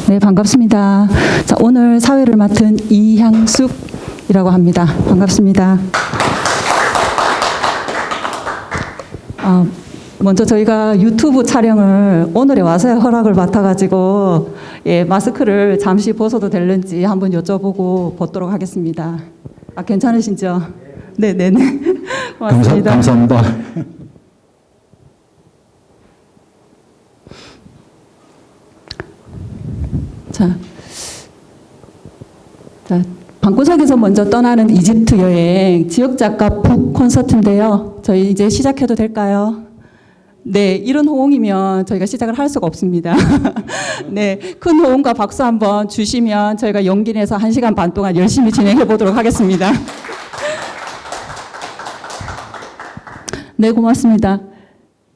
네, 반갑습니다. 자, 오늘 사회를 맡은 이향숙이라고 합니다. 반갑습니다. 먼저 저희가 유튜브 촬영을 오늘에 와서 허락을 받아가지고 마스크를 잠시 벗어도 될는지 한번 여쭤보고 벗도록 하겠습니다. 괜찮으신죠? 네네네. 고맙습니다. 감사합니다. 자, 방구석에서 먼저 떠나는 이집트 여행 지역작가 북 콘서트인데요. 저희 이제 시작해도 될까요? 네, 이런 호응이면 저희가 시작을 할 수가 없습니다. 네, 큰 호응과 박수 한번 주시면 저희가 용기 내서 1시간 반 동안 열심히 진행해 보도록 하겠습니다. 네, 고맙습니다.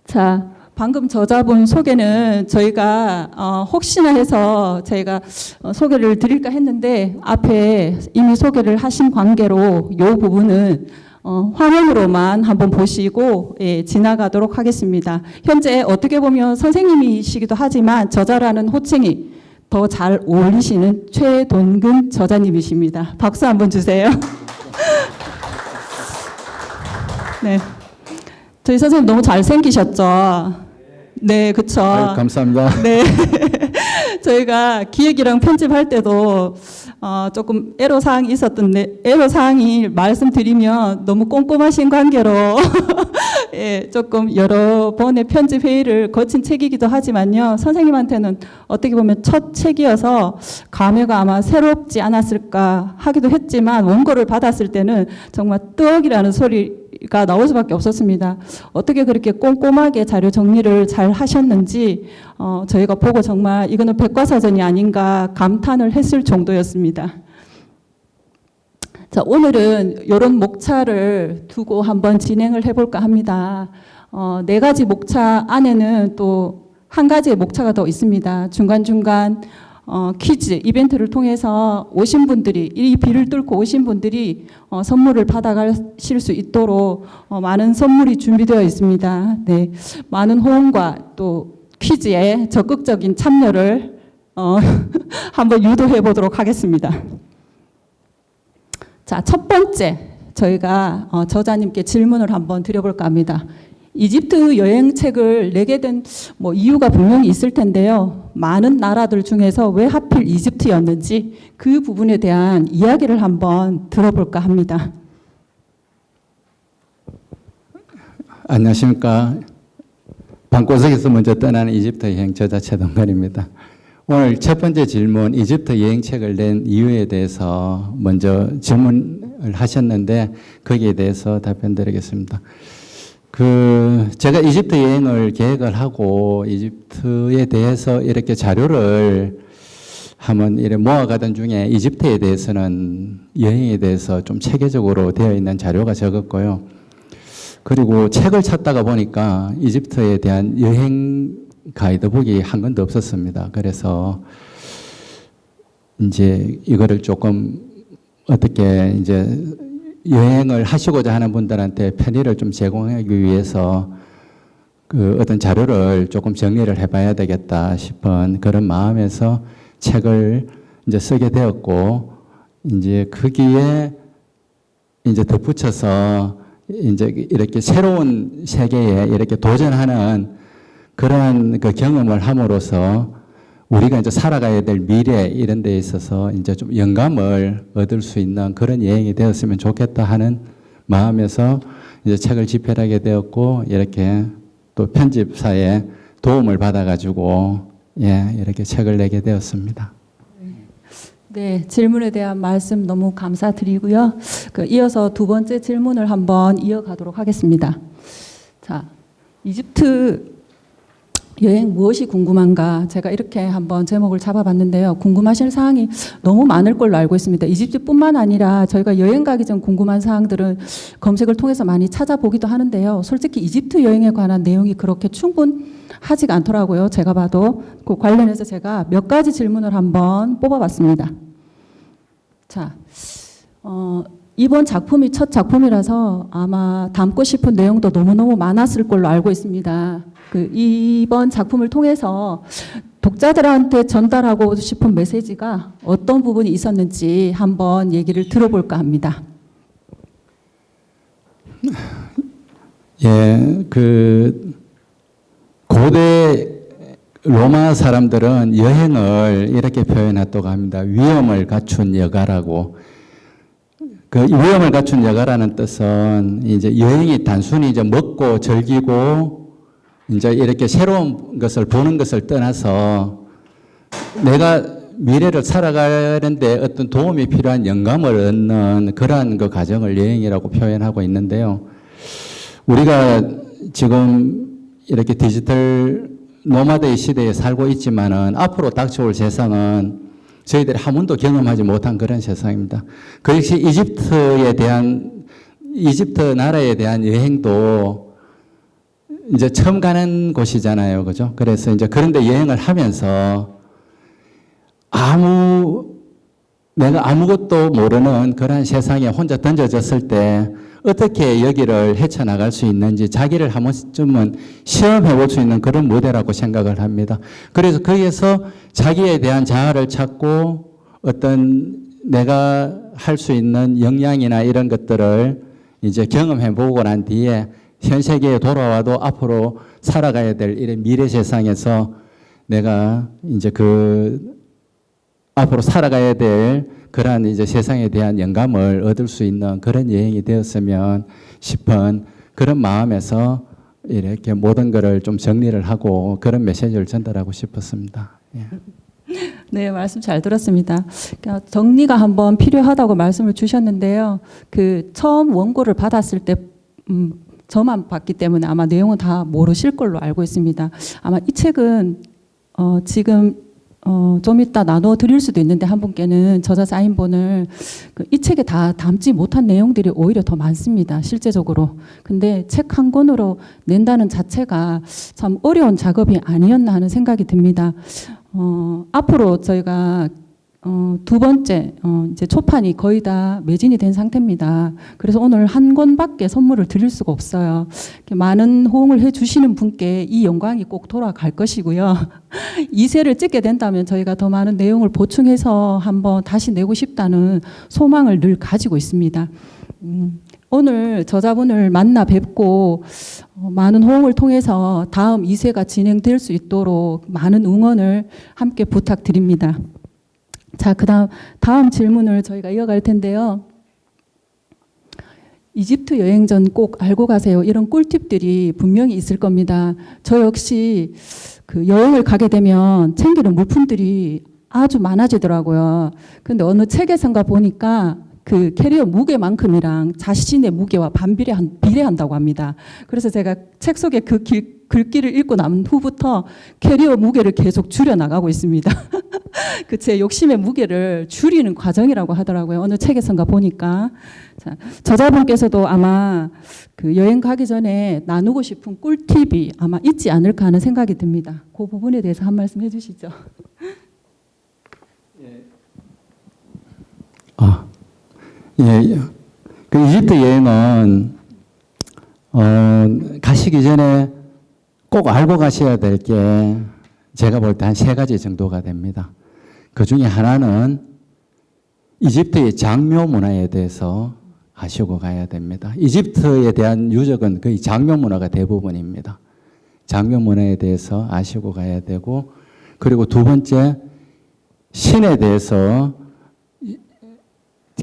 자, 방금 저자분 소개는 저희가 혹시나 해서 저희가 소개를 드릴까 했는데 앞에 이미 소개를 하신 관계로 이 부분은 화면으로만 한번 보시고 지나가도록 하겠습니다. 현재 어떻게 보면 선생님이시기도 하지만 저자라는 호칭이 더 잘 어울리시는 최돈근 저자님이십니다. 박수 한번 주세요. 네, 저희 선생님 너무 잘생기셨죠? 네, 그렇죠. 감사합니다. 네, 저희가 기획이랑 편집할 때도 조금 애로사항이 있었던데 애로사항이 말씀드리면 너무 꼼꼼하신 관계로 조금 여러 번의 편집 회의를 거친 책이기도 하지만요. 선생님한테는 어떻게 보면 첫 책이어서 감회가 아마 새롭지 않았을까 하기도 했지만 원고를 받았을 때는 정말 뜨억이라는 소리가 나올 수밖에 없었습니다. 어떻게 그렇게 꼼꼼하게 자료 정리를 잘 하셨는지 저희가 보고 정말 이거는 백과사전이 아닌가 감탄을 했을 정도였습니다. 자, 오늘은 이런 목차를 두고 한번 진행을 해볼까 합니다. 4가지 목차 안에는 또 한 가지의 목차가 더 있습니다. 중간중간 퀴즈 이벤트를 통해서 오신 분들이 이 비를 뚫고 오신 분들이 선물을 받아가실 수 있도록 많은 선물이 준비되어 있습니다. 네, 많은 호응과 또 퀴즈에 적극적인 참여를 한번 유도해 보도록 하겠습니다. 자, 첫 번째 저희가 저자님께 질문을 한번 드려볼까 합니다. 이집트 여행책을 내게 된 이유가 분명히 있을 텐데요. 많은 나라들 중에서 왜 하필 이집트였는지 그 부분에 대한 이야기를 한번 들어볼까 합니다. 안녕하십니까. 방구석에서 먼저 떠나는 이집트 여행 저자 최동근입니다. 오늘 첫 번째 질문, 이집트 여행책을 낸 이유에 대해서 먼저 질문을 하셨는데 거기에 대해서 답변드리겠습니다. 제가 이집트 여행을 계획을 하고 이집트에 대해서 이렇게 자료를 한번 이렇게 모아가던 중에 이집트에 대해서는 여행에 대해서 좀 체계적으로 되어 있는 자료가 적었고요. 그리고 책을 찾다가 보니까 이집트에 대한 여행 가이드북이 한 권도 없었습니다. 그래서 이제 이거를 조금 어떻게 이제 여행을 하시고자 하는 분들한테 편의를 좀 제공하기 위해서 어떤 자료를 조금 정리를 해봐야 되겠다 싶은 그런 마음에서 책을 이제 쓰게 되었고, 이제 거기에 이제 덧붙여서 이제 이렇게 새로운 세계에 이렇게 도전하는 그러한 경험을 함으로써 우리가 이제 살아가야 될 미래 이런 데 있어서 이제 좀 영감을 얻을 수 있는 그런 여행이 되었으면 좋겠다 하는 마음에서 이제 책을 집필하게 되었고, 이렇게 또 편집사의 도움을 받아가지고 이렇게 책을 내게 되었습니다. 네, 질문에 대한 말씀 너무 감사드리고요. 이어서 두 번째 질문을 한번 이어가도록 하겠습니다. 자, 이집트 여행 무엇이 궁금한가? 제가 이렇게 한번 제목을 잡아봤는데요. 궁금하실 사항이 너무 많을 걸로 알고 있습니다. 이집트뿐만 아니라 저희가 여행 가기 전 궁금한 사항들은 검색을 통해서 많이 찾아보기도 하는데요. 솔직히 이집트 여행에 관한 내용이 그렇게 충분하지가 않더라고요. 제가 봐도. 그 관련해서 제가 몇 가지 질문을 한번 뽑아봤습니다. 자, 이번 작품이 첫 작품이라서 아마 담고 싶은 내용도 너무너무 많았을 걸로 알고 있습니다. 이번 작품을 통해서 독자들한테 전달하고 싶은 메시지가 어떤 부분이 있었는지 한번 얘기를 들어볼까 합니다. 예, 그 고대 로마 사람들은 여행을 이렇게 표현했다고 합니다. 위험을 갖춘 여가라고. 그 위험을 갖춘 여가라는 뜻은 이제 여행이 단순히 이제 먹고 즐기고 이제 이렇게 새로운 것을 보는 것을 떠나서 내가 미래를 살아가는데 어떤 도움이 필요한 영감을 얻는 그러한 그 과정을 여행이라고 표현하고 있는데요. 우리가 지금 이렇게 디지털 노마드의 시대에 살고 있지만은 앞으로 닥쳐올 세상은 저희들이 한 번도 경험하지 못한 그런 세상입니다. 그 역시 이집트 나라에 대한 여행도 이제 처음 가는 곳이잖아요. 그죠? 그래서 이제 그런데 여행을 하면서 내가 아무것도 모르는 그런 세상에 혼자 던져졌을 때 어떻게 여기를 헤쳐나갈 수 있는지 자기를 한 번쯤은 시험해 볼 수 있는 그런 무대라고 생각을 합니다. 그래서 거기에서 자기에 대한 자아를 찾고 어떤 내가 할 수 있는 역량이나 이런 것들을 이제 경험해 보고 난 뒤에 현 세계에 돌아와도 앞으로 살아가야 될 이런 미래 세상에서 내가 이제 앞으로 살아가야 될 그러한 이제 세상에 대한 영감을 얻을 수 있는 그런 여행이 되었으면 싶은 그런 마음에서 이렇게 모든 것을 좀 정리를 하고 그런 메시지를 전달하고 싶었습니다. 예. 네, 말씀 잘 들었습니다. 그러니까 정리가 한번 필요하다고 말씀을 주셨는데요. 그 처음 원고를 받았을 때 저만 봤기 때문에 아마 내용은 다 모르실 걸로 알고 있습니다. 아마 이 책은 지금 좀 이따 나눠 드릴 수도 있는데 한 분께는 저자 사인본을 이 책에 다 담지 못한 내용들이 오히려 더 많습니다. 실제적으로. 근데 책 한 권으로 낸다는 자체가 참 어려운 작업이 아니었나 하는 생각이 듭니다. 앞으로 저희가 두 번째 이제 초판이 거의 다 매진이 된 상태입니다. 그래서 오늘 한 권밖에 선물을 드릴 수가 없어요. 많은 호응을 해주시는 분께 이 영광이 꼭 돌아갈 것이고요. 2세를 찍게 된다면 저희가 더 많은 내용을 보충해서 한번 다시 내고 싶다는 소망을 늘 가지고 있습니다. 오늘 저자분을 만나 뵙고 많은 호응을 통해서 다음 2세가 진행될 수 있도록 많은 응원을 함께 부탁드립니다. 자, 다음 질문을 저희가 이어갈 텐데요. 이집트 여행 전 꼭 알고 가세요. 이런 꿀팁들이 분명히 있을 겁니다. 저 역시 그 여행을 가게 되면 챙기는 물품들이 아주 많아지더라고요. 근데 어느 책에선가 보니까 그 캐리어 무게만큼이랑 자신의 무게와 비례한다고 합니다. 그래서 제가 책 속에 그 글귀를 읽고 난 후부터 캐리어 무게를 계속 줄여나가고 있습니다. 그 제 욕심의 무게를 줄이는 과정이라고 하더라고요. 어느 책에선가 보니까. 자, 저자분께서도 아마 그 여행 가기 전에 나누고 싶은 꿀팁이 아마 있지 않을까 하는 생각이 듭니다. 그 부분에 대해서 한 말씀 해주시죠. 예. 그 이집트 여행은 가시기 전에 꼭 알고 가셔야 될 게 제가 볼 때 한 3가지 정도가 됩니다. 그 중에 하나는 이집트의 장묘 문화에 대해서 아시고 가야 됩니다. 이집트에 대한 유적은 거의 장묘 문화가 대부분입니다. 장묘 문화에 대해서 아시고 가야 되고, 그리고 두 번째, 신에 대해서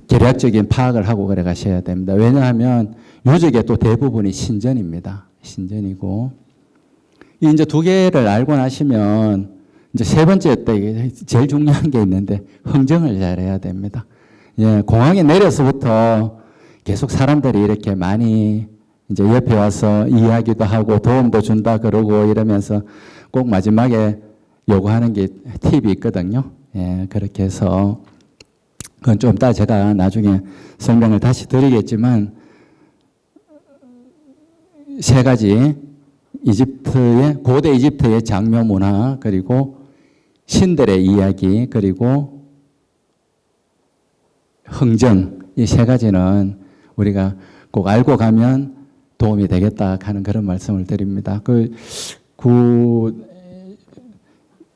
계략적인 파악을 하고 그래 가셔야 됩니다. 왜냐하면 유적의 또 대부분이 신전입니다. 신전이고, 이제 2개를 알고 나시면 이제 3번째 때 제일 중요한 게 있는데 흥정을 잘해야 됩니다. 예, 공항에 내려서부터 계속 사람들이 이렇게 많이 이제 옆에 와서 이야기도 하고 도움도 준다 그러고 이러면서 꼭 마지막에 요구하는 게 팁이 있거든요. 예, 그렇게 해서 그건 좀 이따 제가 나중에 설명을 다시 드리겠지만 3가지 고대 이집트의 장묘 문화, 그리고 신들의 이야기, 그리고 흥정, 이 3가지는 우리가 꼭 알고 가면 도움이 되겠다 하는 그런 말씀을 드립니다.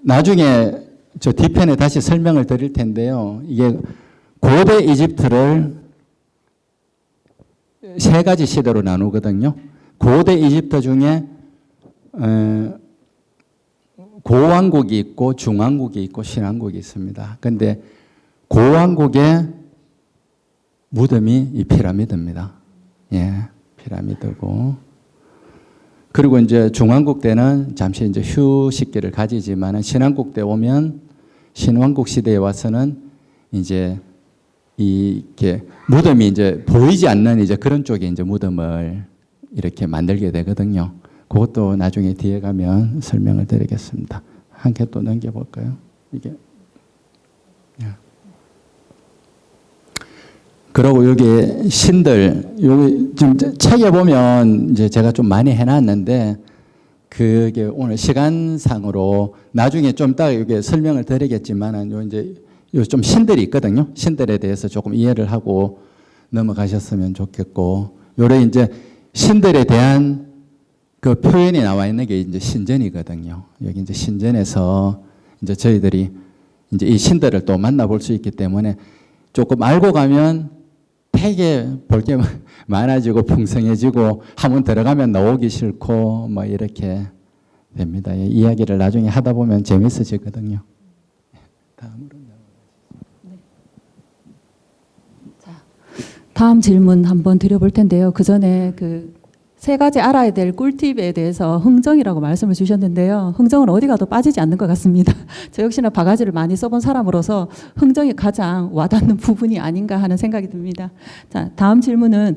나중에 저 뒤편에 다시 설명을 드릴 텐데요. 이게 고대 이집트를 세 가지 시대로 나누거든요. 고대 이집트 중에 고왕국이 있고 중왕국이 있고 신왕국이 있습니다. 그런데 고왕국의 무덤이 이 피라미드입니다. 예, 피라미드고. 그리고 이제 중왕국 때는 잠시 이제 휴식기를 가지지만 신왕국 때 오면 신왕국 시대에 와서는 이제 이렇게 무덤이 이제 보이지 않는 이제 그런 쪽에 이제 무덤을 이렇게 만들게 되거든요. 그것도 나중에 뒤에 가면 설명을 드리겠습니다. 한 개 또 넘겨볼까요? 이게. 그리고 여기 신들, 여기 지금 책에 보면 이제 제가 좀 많이 해놨는데 그게 오늘 시간상으로 나중에 좀 이따 여기 설명을 드리겠지만은 요 이제 요 좀 신들이 있거든요. 신들에 대해서 조금 이해를 하고 넘어가셨으면 좋겠고, 요래 이제 신들에 대한 그 표현이 나와 있는 게 이제 신전이거든요. 여기 이제 신전에서 이제 저희들이 이제 이 신들을 또 만나볼 수 있기 때문에 조금 알고 가면 되게 볼 게 많아지고 풍성해지고 한번 들어가면 나오기 싫고 뭐 이렇게 됩니다. 이야기를 나중에 하다 보면 재밌어지거든요. 다음으로 다음 질문 한번 드려볼 텐데요. 그 전에 그 세 가지 알아야 될 꿀팁에 대해서 흥정이라고 말씀을 주셨는데요. 흥정은 어디 가도 빠지지 않는 것 같습니다. 저 역시나 바가지를 많이 써본 사람으로서 흥정이 가장 와닿는 부분이 아닌가 하는 생각이 듭니다. 자, 다음 질문은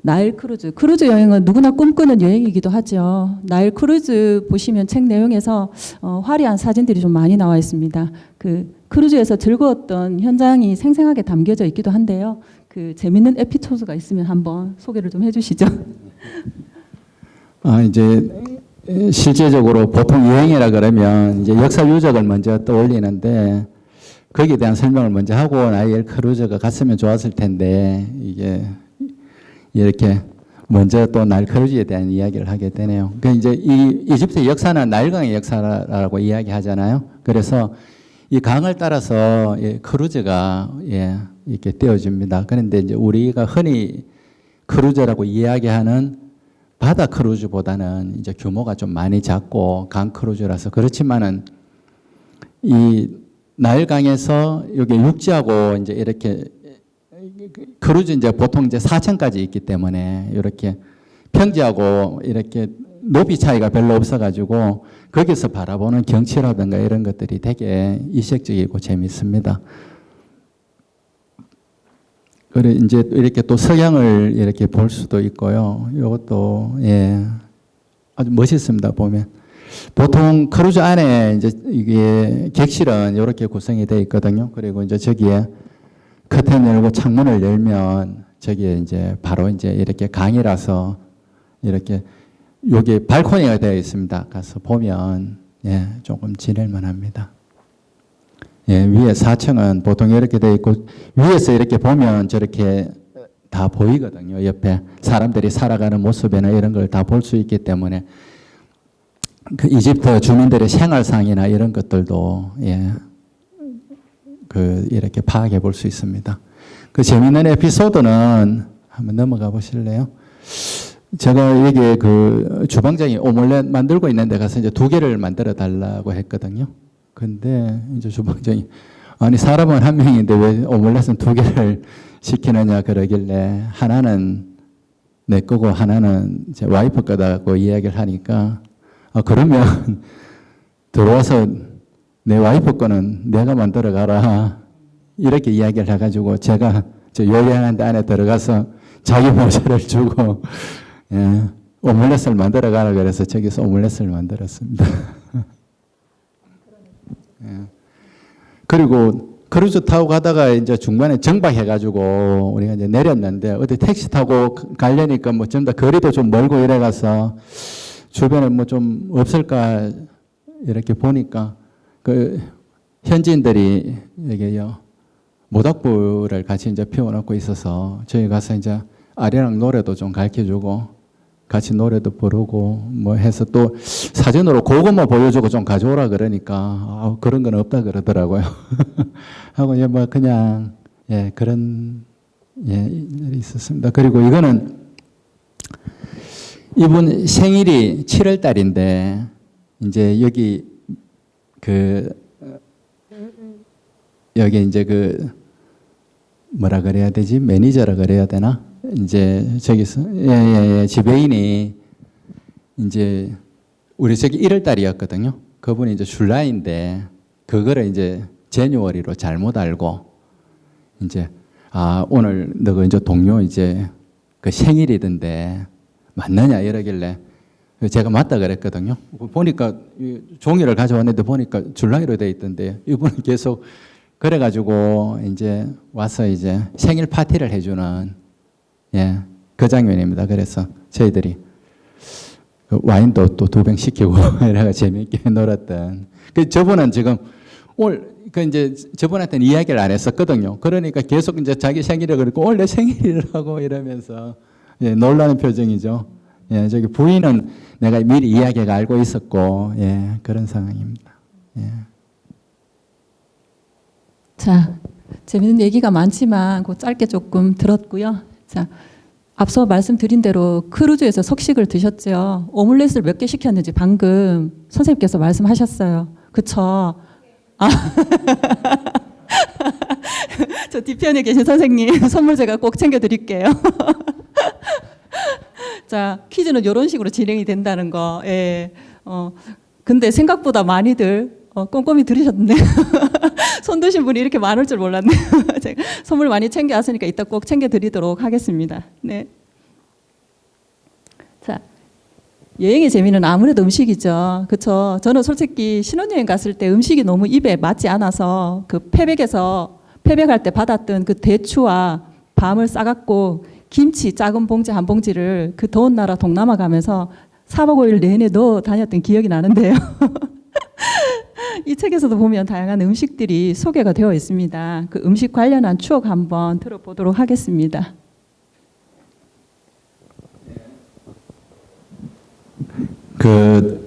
나일 크루즈. 크루즈 여행은 누구나 꿈꾸는 여행이기도 하죠. 나일 크루즈 보시면 책 내용에서 화려한 사진들이 좀 많이 나와 있습니다. 그 크루즈에서 즐거웠던 현장이 생생하게 담겨져 있기도 한데요. 그 재밌는 에피소드가 있으면 한번 소개를 좀 해주시죠. 이제 실제적으로 보통 여행이라 그러면 이제 역사 유적을 먼저 떠올리는데 거기에 대한 설명을 먼저 하고 나일 크루즈가 갔으면 좋았을 텐데 이게 이렇게 먼저 또 나일 크루즈에 대한 이야기를 하게 되네요. 그 이제 이 이집트 역사는 나일강의 역사라고 이야기하잖아요. 그래서 이 강을 따라서 크루즈가 이렇게 떼어집니다. 그런데 이제 우리가 흔히 크루즈라고 이야기하는 바다 크루즈보다는 이제 규모가 좀 많이 작고 강 크루즈라서 그렇지만은 이 나일강에서 여기 육지하고 이제 이렇게 크루즈 이제 보통 이제 4층까지 있기 때문에 이렇게 평지하고 이렇게 높이 차이가 별로 없어가지고 거기서 바라보는 경치라든가 이런 것들이 되게 이색적이고 재밌습니다. 그래 이제 이렇게 또 석양을 이렇게 볼 수도 있고요. 이것도 아주 멋있습니다. 보면 보통 크루즈 안에 이제 이게 객실은 이렇게 구성이 되어 있거든요. 그리고 이제 저기에 커튼 열고 창문을 열면 저기에 이제 바로 이제 이렇게 강이라서 이렇게 여기 발코니가 되어 있습니다. 가서 보면 조금 지낼만 합니다. 위에 4층은 보통 이렇게 되어 있고 위에서 이렇게 보면 저렇게 다 보이거든요. 옆에 사람들이 살아가는 모습이나 이런 걸 다 볼 수 있기 때문에 그 이집트 주민들의 생활상이나 이런 것들도 그 이렇게 파악해 볼 수 있습니다. 그 재미있는 에피소드는 한번 넘어가 보실래요? 제가 여기 그 주방장이 오믈렛 만들고 있는데 가서 이제 2개를 만들어 달라고 했거든요. 근데 이제 주방장이 아니 사람은 한 명인데 왜 오믈렛은 2개를 시키느냐 그러길래 하나는 내 거고 하나는 제 와이프 거다고 이야기를 하니까 그러면 들어와서 내 와이프 거는 내가 만들어 가라 이렇게 이야기를 해가지고 제가 저 요리하는 데 안에 들어가서 자기 모자를 주고 오믈렛을 만들어 가라 그래서 저기서 오믈렛을 만들었습니다. 그리고 크루즈 타고 가다가 이제 중간에 정박해가지고 우리가 이제 내렸는데 어디 택시 타고 가려니까 뭐 좀 더 거리도 좀 멀고 이래가서 주변에 뭐 좀 없을까 이렇게 보니까 그 현지인들이 여기요 모닥불을 같이 이제 피워놓고 있어서 저희 가서 이제 아리랑 노래도 좀 가르쳐주고 같이 노래도 부르고 뭐 해서 또 사진으로 그것만 보여주고 좀 가져오라 그러니까 그런 건 없다 그러더라고요. 하고 뭐 그냥 그런 일이 있었습니다. 그리고 이거는 이분 생일이 7월 달인데 이제 여기 여기 이제 뭐라 그래야 되지? 매니저라 그래야 되나? 이제 저기서 지배인이 이제 우리 저기 1월 달이었거든요. 그분이 이제 줄라이인데 그거를 이제 제뉴얼리로 잘못 알고 이제 오늘 너가 이제 동료 이제 그 생일이던데 맞느냐 이러길래 제가 맞다 그랬거든요. 보니까 종이를 가져왔는데 보니까 줄라이로 돼 있던데 이분은 계속 그래가지고 이제 와서 이제 생일 파티를 해주는 그 장면입니다. 그래서 저희들이 와인도 또 2병 시키고 이래가 재미있게 놀았던. 저분은 지금 이제 저분한테는 이야기를 안 했었거든요. 그러니까 계속 이제 자기 생일을 그리고 내 생일이라고 이러면서 놀라는 표정이죠. 저기 부인은 내가 미리 이야기가 알고 있었고 그런 상황입니다. 자, 재밌는 얘기가 많지만 그 짧게 조금 들었고요. 자, 앞서 말씀드린 대로 크루즈에서 석식을 드셨죠. 오믈렛을 몇 개 시켰는지 방금 선생님께서 말씀하셨어요. 그쵸? 저 뒤편에 계신 선생님 선물 제가 꼭 챙겨드릴게요. 자, 퀴즈는 이런 식으로 진행이 된다는 거. 근데 생각보다 많이들 꼼꼼히 들으셨네요. 손 드신 분이 이렇게 많을 줄 몰랐네요. 제가 선물 많이 챙겨왔으니까 이따 꼭 챙겨드리도록 하겠습니다. 네. 자, 여행의 재미는 아무래도 음식이죠. 그렇죠. 저는 솔직히 신혼여행 갔을 때 음식이 너무 입에 맞지 않아서 그 패백할 때 받았던 그 대추와 밤을 싸갖고 김치 작은 봉지 한 봉지를 그 더운 나라 동남아 가면서 4박 5일 내내 넣어 다녔던 기억이 나는데요. 이 책에서도 보면 다양한 음식들이 소개가 되어 있습니다. 그 음식 관련한 추억 한번 들어보도록 하겠습니다.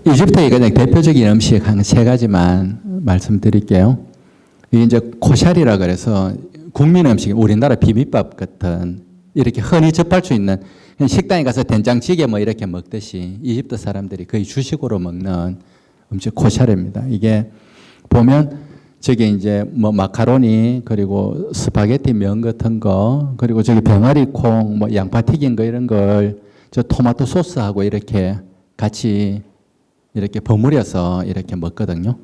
이집트의 가장 대표적인 음식 한 3가지만 말씀드릴게요. 이게 이제 코샤리라 그래서 국민 음식, 우리나라 비빔밥 같은 이렇게 흔히 접할 수 있는 식당에 가서 된장찌개 뭐 이렇게 먹듯이 이집트 사람들이 거의 주식으로 먹는 음식 코샤리입니다. 이게 보면 저기 이제 뭐 마카로니 그리고 스파게티 면 같은 거 그리고 저기 병아리 콩 뭐 양파 튀긴 거 이런 걸 저 토마토 소스하고 이렇게 같이 이렇게 버무려서 이렇게 먹거든요.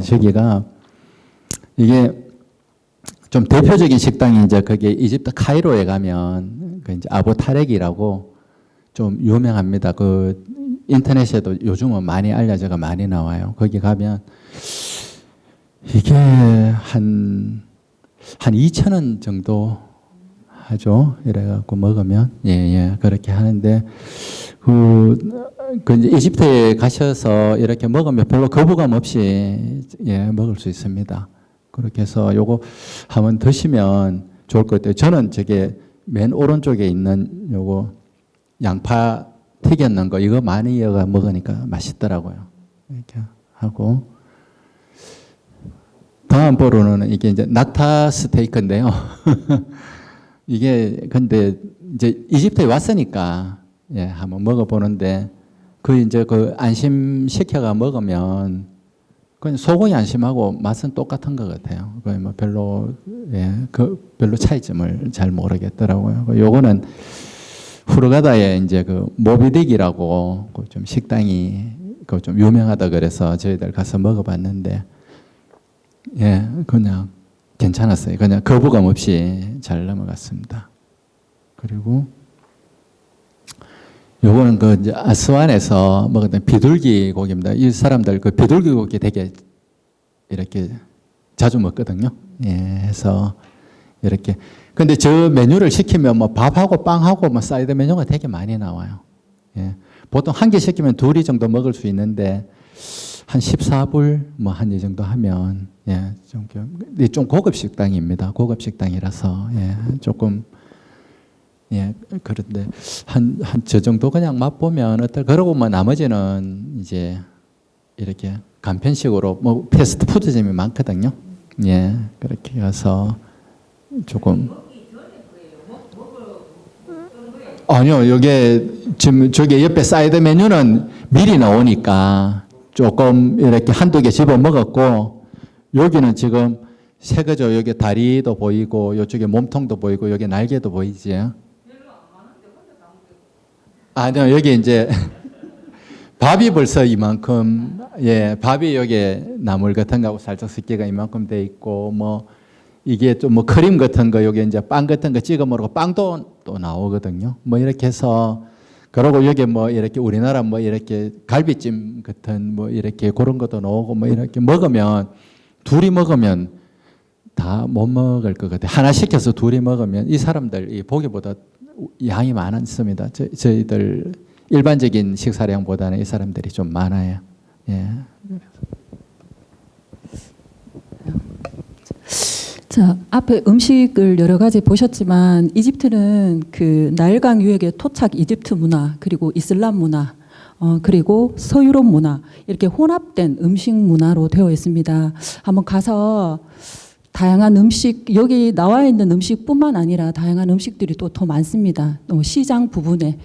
저기가 이게 좀 대표적인 식당이 이제 거기 이집트 카이로에 가면 그 이제 아부 타렉이라고 좀 유명합니다. 그 인터넷에도 요즘은 많이 알려져가 많이 나와요. 거기 가면 이게 한 2,000원 정도 하죠. 이래갖고 먹으면 그렇게 하는데 그 이제 이집트에 가셔서 이렇게 먹으면 별로 거부감 없이 먹을 수 있습니다. 그렇게 해서 요거 한번 드시면 좋을 것 같아요. 저는 저게 맨 오른쪽에 있는 요거 양파 튀겼는 거 이거 많이 이어가 먹으니까 맛있더라고요. 이렇게 하고 다음 보로는 이게 이제 낙타 스테이크인데요. 이게 근데 이제 이집트에 왔으니까 한번 먹어보는데 이제 안심시켜가 먹으면 그냥 소고기 안심하고 맛은 똑같은 것 같아요. 뭐 별로 별로 차이점을 잘 모르겠더라고요. 요거는 후르가다에 이제 모비딕이라고 좀 식당이 좀 유명하다 그래서 저희들 가서 먹어봤는데 그냥 괜찮았어요. 그냥 거부감 없이 잘 넘어갔습니다. 그리고 요거는 이제 아스완에서 먹었던 비둘기 고기입니다. 이 사람들 비둘기 고기 되게 이렇게 자주 먹거든요. 해서 이렇게. 근데 저 메뉴를 시키면 뭐 밥하고 빵하고 뭐 사이드 메뉴가 되게 많이 나와요. 보통 한 개 시키면 2이 정도 먹을 수 있는데 한 14불 뭐 한 이 정도 하면 좀 고급 식당입니다. 고급 식당이라서 조금 예, 그런데 한 저 정도 그냥 맛보면 그러고 뭐 나머지는 이제 이렇게 간편식으로 뭐 패스트푸드점이 많거든요. 예, 그렇게 가서 조금. 아니요, 요게 지금 저기 옆에 사이드 메뉴는 미리 나오니까 조금 이렇게 한두 개 집어 먹었고, 여기는 지금 새 거죠. 여기 다리도 보이고, 이쪽에 몸통도 보이고, 여기 날개도 보이지. 아니요, 여기 이제 밥이 벌써 이만큼, 예, 밥이 여기 나물 같은 거하고 살짝 습기가 이만큼 돼 있고, 뭐, 이게 좀 뭐 크림 같은 거, 여기 이제 빵 같은 거 찍어 먹고, 빵도 또 나오거든요. 뭐 이렇게 해서, 그러고 여기 뭐 이렇게 우리나라 뭐 이렇게 갈비찜 같은 뭐 이렇게 그런 것도 나오고, 뭐 이렇게 먹으면, 둘이 먹으면 다 못 먹을 것 같아요. 하나 시켜서 둘이 먹으면 이 사람들 이 보기보다 양이 많습니다. 저희들 일반적인 식사량보다는 이 사람들이 좀 많아요. 예. 자, 앞에 음식을 여러 가지 보셨지만 이집트는 그 나일강 유역의 토착 이집트 문화, 그리고 이슬람 문화, 그리고 서유럽 문화, 이렇게 혼합된 음식 문화로 되어 있습니다. 한번 가서 다양한 음식, 여기 나와 있는 음식뿐만 아니라 다양한 음식들이 또 더 많습니다. 시장 부분에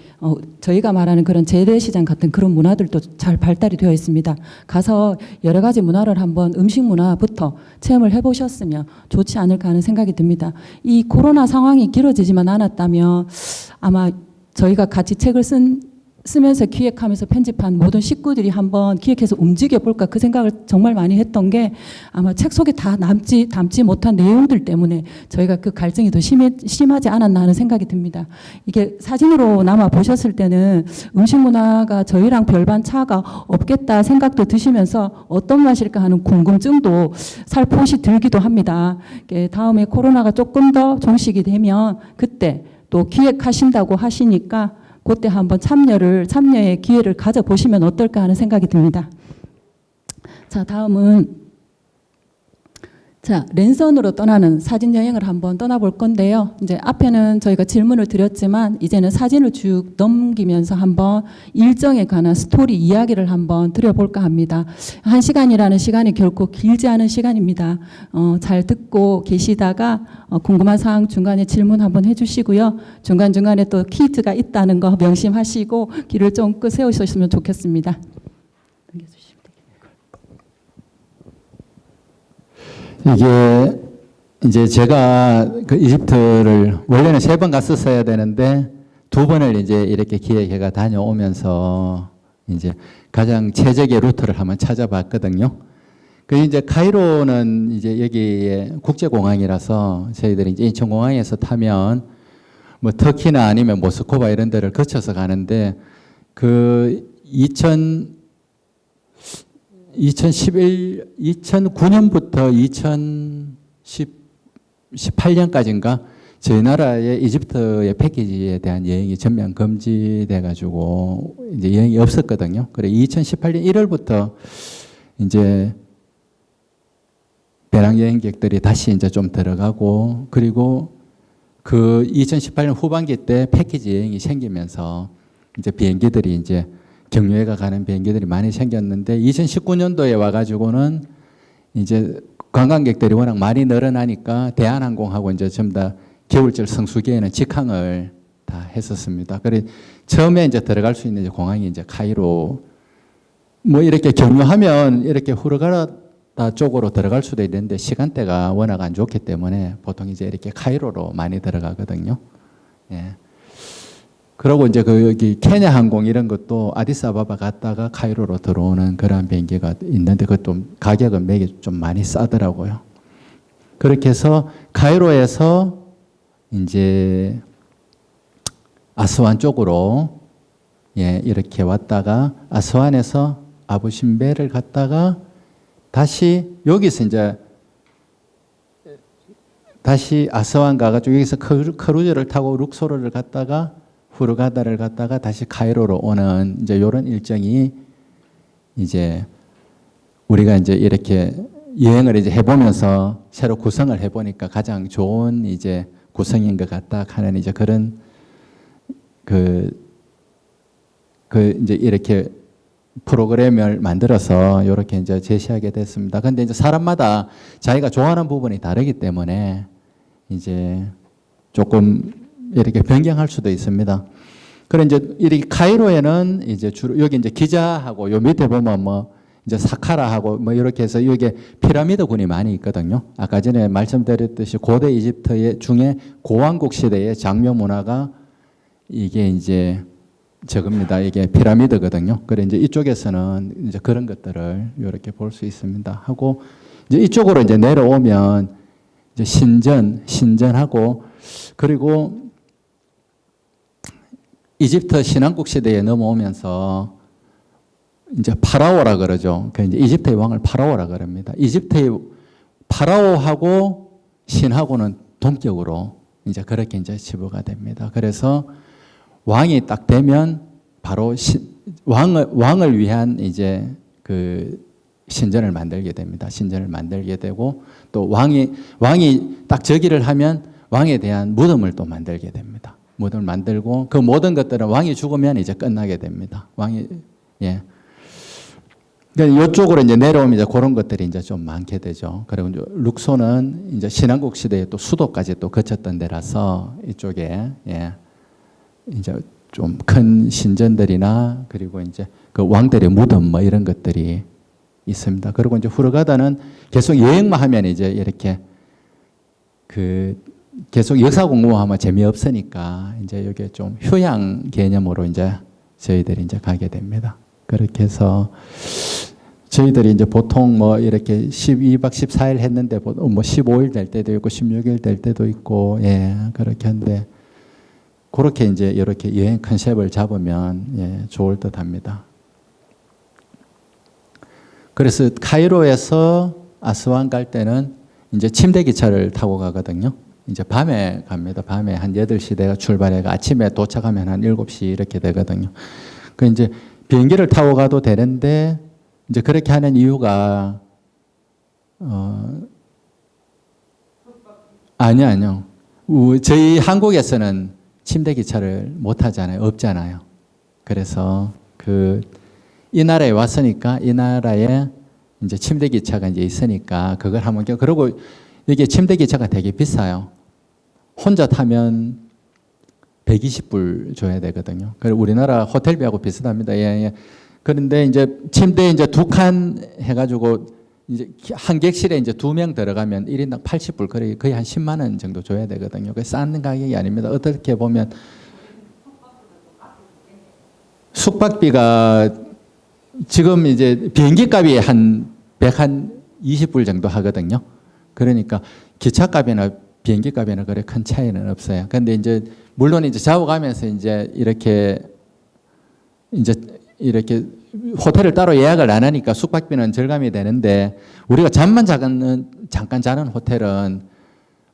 저희가 말하는 그런 재래시장 같은 그런 문화들도 잘 발달이 되어 있습니다. 가서 여러 가지 문화를 한번 음식 문화부터 체험을 해보셨으면 좋지 않을까 하는 생각이 듭니다. 이 코로나 상황이 길어지지만 않았다면 아마 저희가 같이 책을 쓰면서 기획하면서 편집한 모든 식구들이 한번 기획해서 움직여 볼까 그 생각을 정말 많이 했던 게 아마 책 속에 다 담지 못한 내용들 때문에 저희가 그 갈증이 더 심하지 않았나 하는 생각이 듭니다. 이게 사진으로 남아 보셨을 때는 음식 문화가 저희랑 별반 차가 없겠다 생각도 드시면서 어떤 맛일까 하는 궁금증도 살포시 들기도 합니다. 다음에 코로나가 조금 더 종식이 되면 그때 또 기획하신다고 하시니까 그때 한번 참여의 기회를 가져보시면 어떨까 하는 생각이 듭니다. 자, 다음은 랜선으로 떠나는 사진 여행을 한번 떠나볼 건데요. 이제 앞에는 저희가 질문을 드렸지만 이제는 사진을 쭉 넘기면서 한번 일정에 관한 스토리 이야기를 한번 드려볼까 합니다. 1시간이라는 시간이 결코 길지 않은 시간입니다. 잘 듣고 계시다가 궁금한 사항 중간에 질문 한번 해주시고요. 중간중간에 또 퀴즈가 있다는 거 명심하시고 길을 좀 세우셨으면 좋겠습니다. 이게 이제 제가 그 이집트를 원래는 3번 갔었어야 되는데 2번을 이제 이렇게 기획해가 다녀오면서 이제 가장 최적의 루트를 한번 찾아봤거든요. 그 이제 카이로는 이제 여기에 국제공항이라서 저희들이 이제 인천공항에서 타면 뭐 터키나 아니면 모스크바 이런 데를 거쳐서 가는데 그 2009년부터 2018년까지인가 저희 나라의 이집트의 패키지에 대한 여행이 전면 금지돼 가지고 이제 여행이 없었거든요. 그래 2018년 1월부터 이제 배낭 여행객들이 다시 이제 좀 들어가고 그리고 그 2018년 후반기 때 패키지 여행이 생기면서 이제 비행기들이 이제 경유해가 가는 비행기들이 많이 생겼는데 2019년도에 와가지고는 이제 관광객들이 워낙 많이 늘어나니까 대한항공하고 이제 전부 다 겨울철 성수기에는 직항을 다 했었습니다. 그래 처음에 이제 들어갈 수 있는 이제 공항이 이제 카이로 뭐 이렇게 경유하면 이렇게 후르가다 쪽으로 들어갈 수도 있는데 시간대가 워낙 안 좋기 때문에 보통 이제 이렇게 카이로로 많이 들어가거든요. 예. 그리고 이제 그 여기 케냐 항공 이런 것도 아디스아바바 갔다가 카이로로 들어오는 그런 비행기가 있는데 그것도 가격은 매게 좀 많이 싸더라고요. 그렇게 해서 카이로에서 이제 아스완 쪽으로 예, 이렇게 왔다가 아스완에서 아부신베를 갔다가 다시 여기서 이제 다시 아스완 가가지고 여기서 크루즈를 타고 룩소르를 갔다가 후르가다를 갔다가 다시 카이로로 오는 이제 이런 일정이 이제 우리가 이제 이렇게 여행을 이제 해보면서 새로 구성을 해보니까 가장 좋은 이제 구성인 것 같다 하는 이제 그런 이제 이렇게 프로그램을 만들어서 이렇게 이제 제시하게 됐습니다. 근데 이제 사람마다 자기가 좋아하는 부분이 다르기 때문에 이제 조금 이렇게 변경할 수도 있습니다. 그래 이제 이 카이로에는 이제 주로 여기 이제 기자하고 요 밑에 보면 뭐 이제 사카라하고 뭐 이렇게 해서 여기 피라미드 군이 많이 있거든요. 아까 전에 말씀드렸듯이 고대 이집트 중에 고왕국 시대의 장묘 문화가 이게 이제 저겁니다. 이게 피라미드거든요. 그래 이제 이쪽에서는 이제 그런 것들을 이렇게 볼 수 있습니다. 하고 이제 이쪽으로 이제 내려오면 이제 신전하고 그리고 이집트 신왕국 시대에 넘어오면서 이제 파라오라 그러죠. 그 이제 이집트의 왕을 파라오라 그럽니다. 이집트의 파라오하고 신하고는 동격으로 이제 그렇게 이제 지부가 됩니다. 그래서 왕이 딱 되면 바로 왕을 위한 이제 그 신전을 만들게 됩니다. 신전을 만들게 되고 또 왕이 딱 즉위를 하면 왕에 대한 무덤을 또 만들게 됩니다. 무덤을 만들고 그 모든 것들은 왕이 죽으면 이제 끝나게 됩니다. 예. 그러니까 이쪽으로 이제 내려오면 이제 그런 것들이 이제 좀 많게 되죠. 그리고 이제 룩소는 이제 신왕국 시대에 또 수도까지 또 거쳤던 데라서 이쪽에 예. 이제 좀 큰 신전들이나 그리고 이제 그 왕들의 무덤 뭐 이런 것들이 있습니다. 그리고 이제 후르가다는 계속 여행만 하면 이제 이렇게 계속 역사 공부하면 재미없으니까 이제 여기 좀 휴양 개념으로 이제 저희들이 이제 가게 됩니다. 그렇게 해서 저희들이 이제 보통 뭐 이렇게 12박 14일 했는데 뭐 15일 될 때도 있고 16일 될 때도 있고 예, 그렇게 한데 그렇게 이제 이렇게 여행 컨셉을 잡으면 예, 좋을 듯 합니다. 그래서 카이로에서 아스완 갈 때는 이제 침대 기차를 타고 가거든요. 이제 밤에 갑니다. 밤에 한 8시 내가 출발해가 아침에 도착하면 한 7시 이렇게 되거든요. 그 이제 비행기를 타고 가도 되는데 이제 그렇게 하는 이유가 아니요. 저희 한국에서는 침대 기차를 못 하잖아요. 없잖아요. 그래서 이 나라에 왔으니까 이 나라에 이제 침대 기차가 이제 있으니까 그걸 한번 그리고 이게 침대 기차가 되게 비싸요. 혼자 타면 120불 줘야 되거든요. 그리고 우리나라 호텔비하고 비슷합니다. 예. 그런데 이제 침대 이제 2칸 해가지고 이제 한 객실에 이제 2명 들어가면 1인당 80불 거의 한 10만 원 정도 줘야 되거든요. 그 싼 가격이 아닙니다. 어떻게 보면 숙박비가 지금 이제 비행기 값이 한 120불 정도 하거든요. 그러니까 기차값이나 비행기 값에는 그렇게 큰 차이는 없어요. 근데 이제 물론 이제 자고 가면서 이제 이렇게 호텔을 따로 예약을 안 하니까 숙박비는 절감이 되는데 우리가 잠깐 자는 호텔은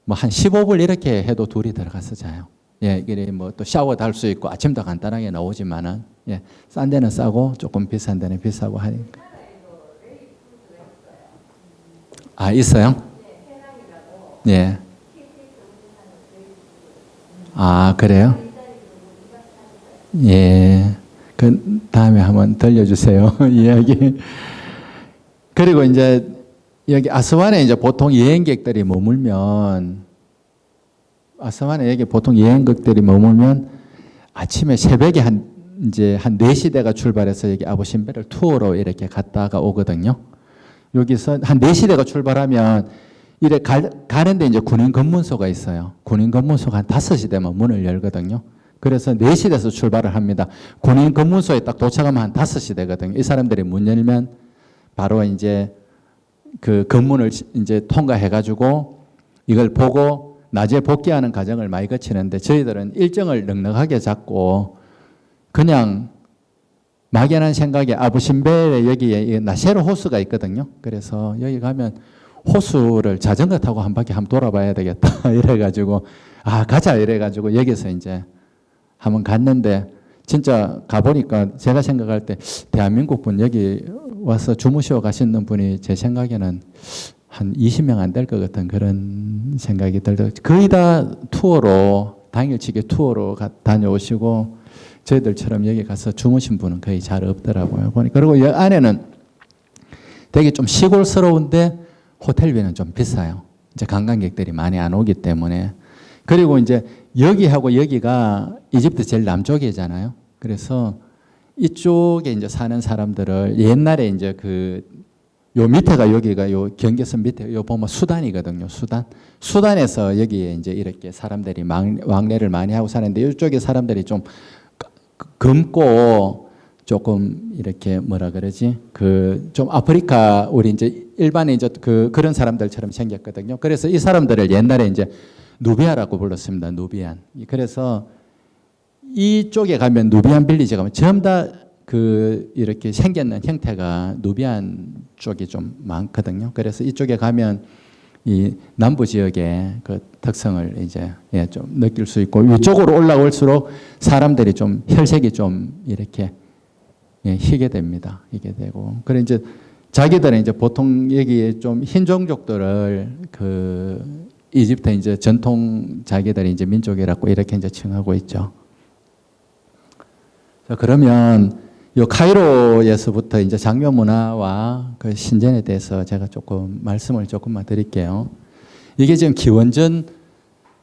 뭐 한 15불 이렇게 해도 둘이 들어가서 자요. 예, 이게 뭐 또 샤워도 할 수 있고 아침도 간단하게 나오지만은 예, 싼 데는 싸고 조금 비싼 데는 비싸고 하니까. 아, 있어요? 예. 아, 그래요? 예. 그 다음에 한번 들려주세요. 이야기. 그리고 이제 여기 아스완에 이제 보통 여행객들이 머물면 아침에 새벽에 이제 한 4시대가 출발해서 여기 아부신베를 투어로 이렇게 갔다가 오거든요. 여기서 한 4시대가 출발하면 이래 가는데 이제 군인 검문소가 있어요. 군인 검문소가 한 5시 되면 문을 열거든요. 그래서 4시 돼서 출발을 합니다. 군인 검문소에 딱 도착하면 한 5시 되거든요. 이 사람들이 문 열면 바로 이제 그 검문을 이제 통과해가지고 이걸 보고 낮에 복귀하는 과정을 많이 거치는데 저희들은 일정을 넉넉하게 잡고 그냥 막연한 생각에 아부신베에 여기에 나세르 호수가 있거든요. 그래서 여기 가면 호수를 자전거 타고 한 바퀴 한번 돌아봐야 되겠다 이래가지고 가자 이래가지고 여기서 이제 한번 갔는데 진짜 가보니까 제가 생각할 때 대한민국 분 여기 와서 주무시고 가시는 분이 제 생각에는 한 20명 안 될 것 같은 그런 생각이 들더라고요. 거의 다 투어로 당일치기 투어로 다녀오시고 저희들처럼 여기 가서 주무신 분은 거의 잘 없더라고요. 보니까. 그리고 이 안에는 되게 좀 시골스러운데 호텔비는 좀 비싸요. 이제 관광객들이 많이 안 오기 때문에. 그리고 이제 여기하고 여기가 이집트 제일 남쪽이잖아요. 그래서 이쪽에 이제 사는 사람들을 옛날에 이제 요 밑에가 여기가 요 경계선 밑에 요 보면 수단이거든요. 수단에서 여기에 이제 이렇게 사람들이 왕래를 많이 하고 사는데 이쪽에 사람들이 좀 검고 조금 이렇게 뭐라 그러지? 좀 아프리카 우리 이제 일반에 이제 그런 사람들처럼 생겼거든요. 그래서 이 사람들을 옛날에 이제 누비아라고 불렀습니다. 누비안. 그래서 이쪽에 가면 누비안 빌리지 가면 전부 다 이렇게 생겼는 형태가 누비안 쪽이 좀 많거든요. 그래서 이쪽에 가면 이 남부 지역의 그 특성을 이제 좀 느낄 수 있고 위쪽으로 올라올수록 사람들이 좀 혈색이 좀 이렇게 희게 됩니다. 희게 되고. 그래 이제 자기들은 이제 보통 여기에 좀 흰 종족들을 이집트 이제 전통 자기들이 이제 민족이라고 이렇게 이제 칭하고 있죠. 자, 그러면 요 카이로에서부터 이제 장묘 문화와 그 신전에 대해서 제가 조금 말씀을 조금만 드릴게요. 이게 지금 기원전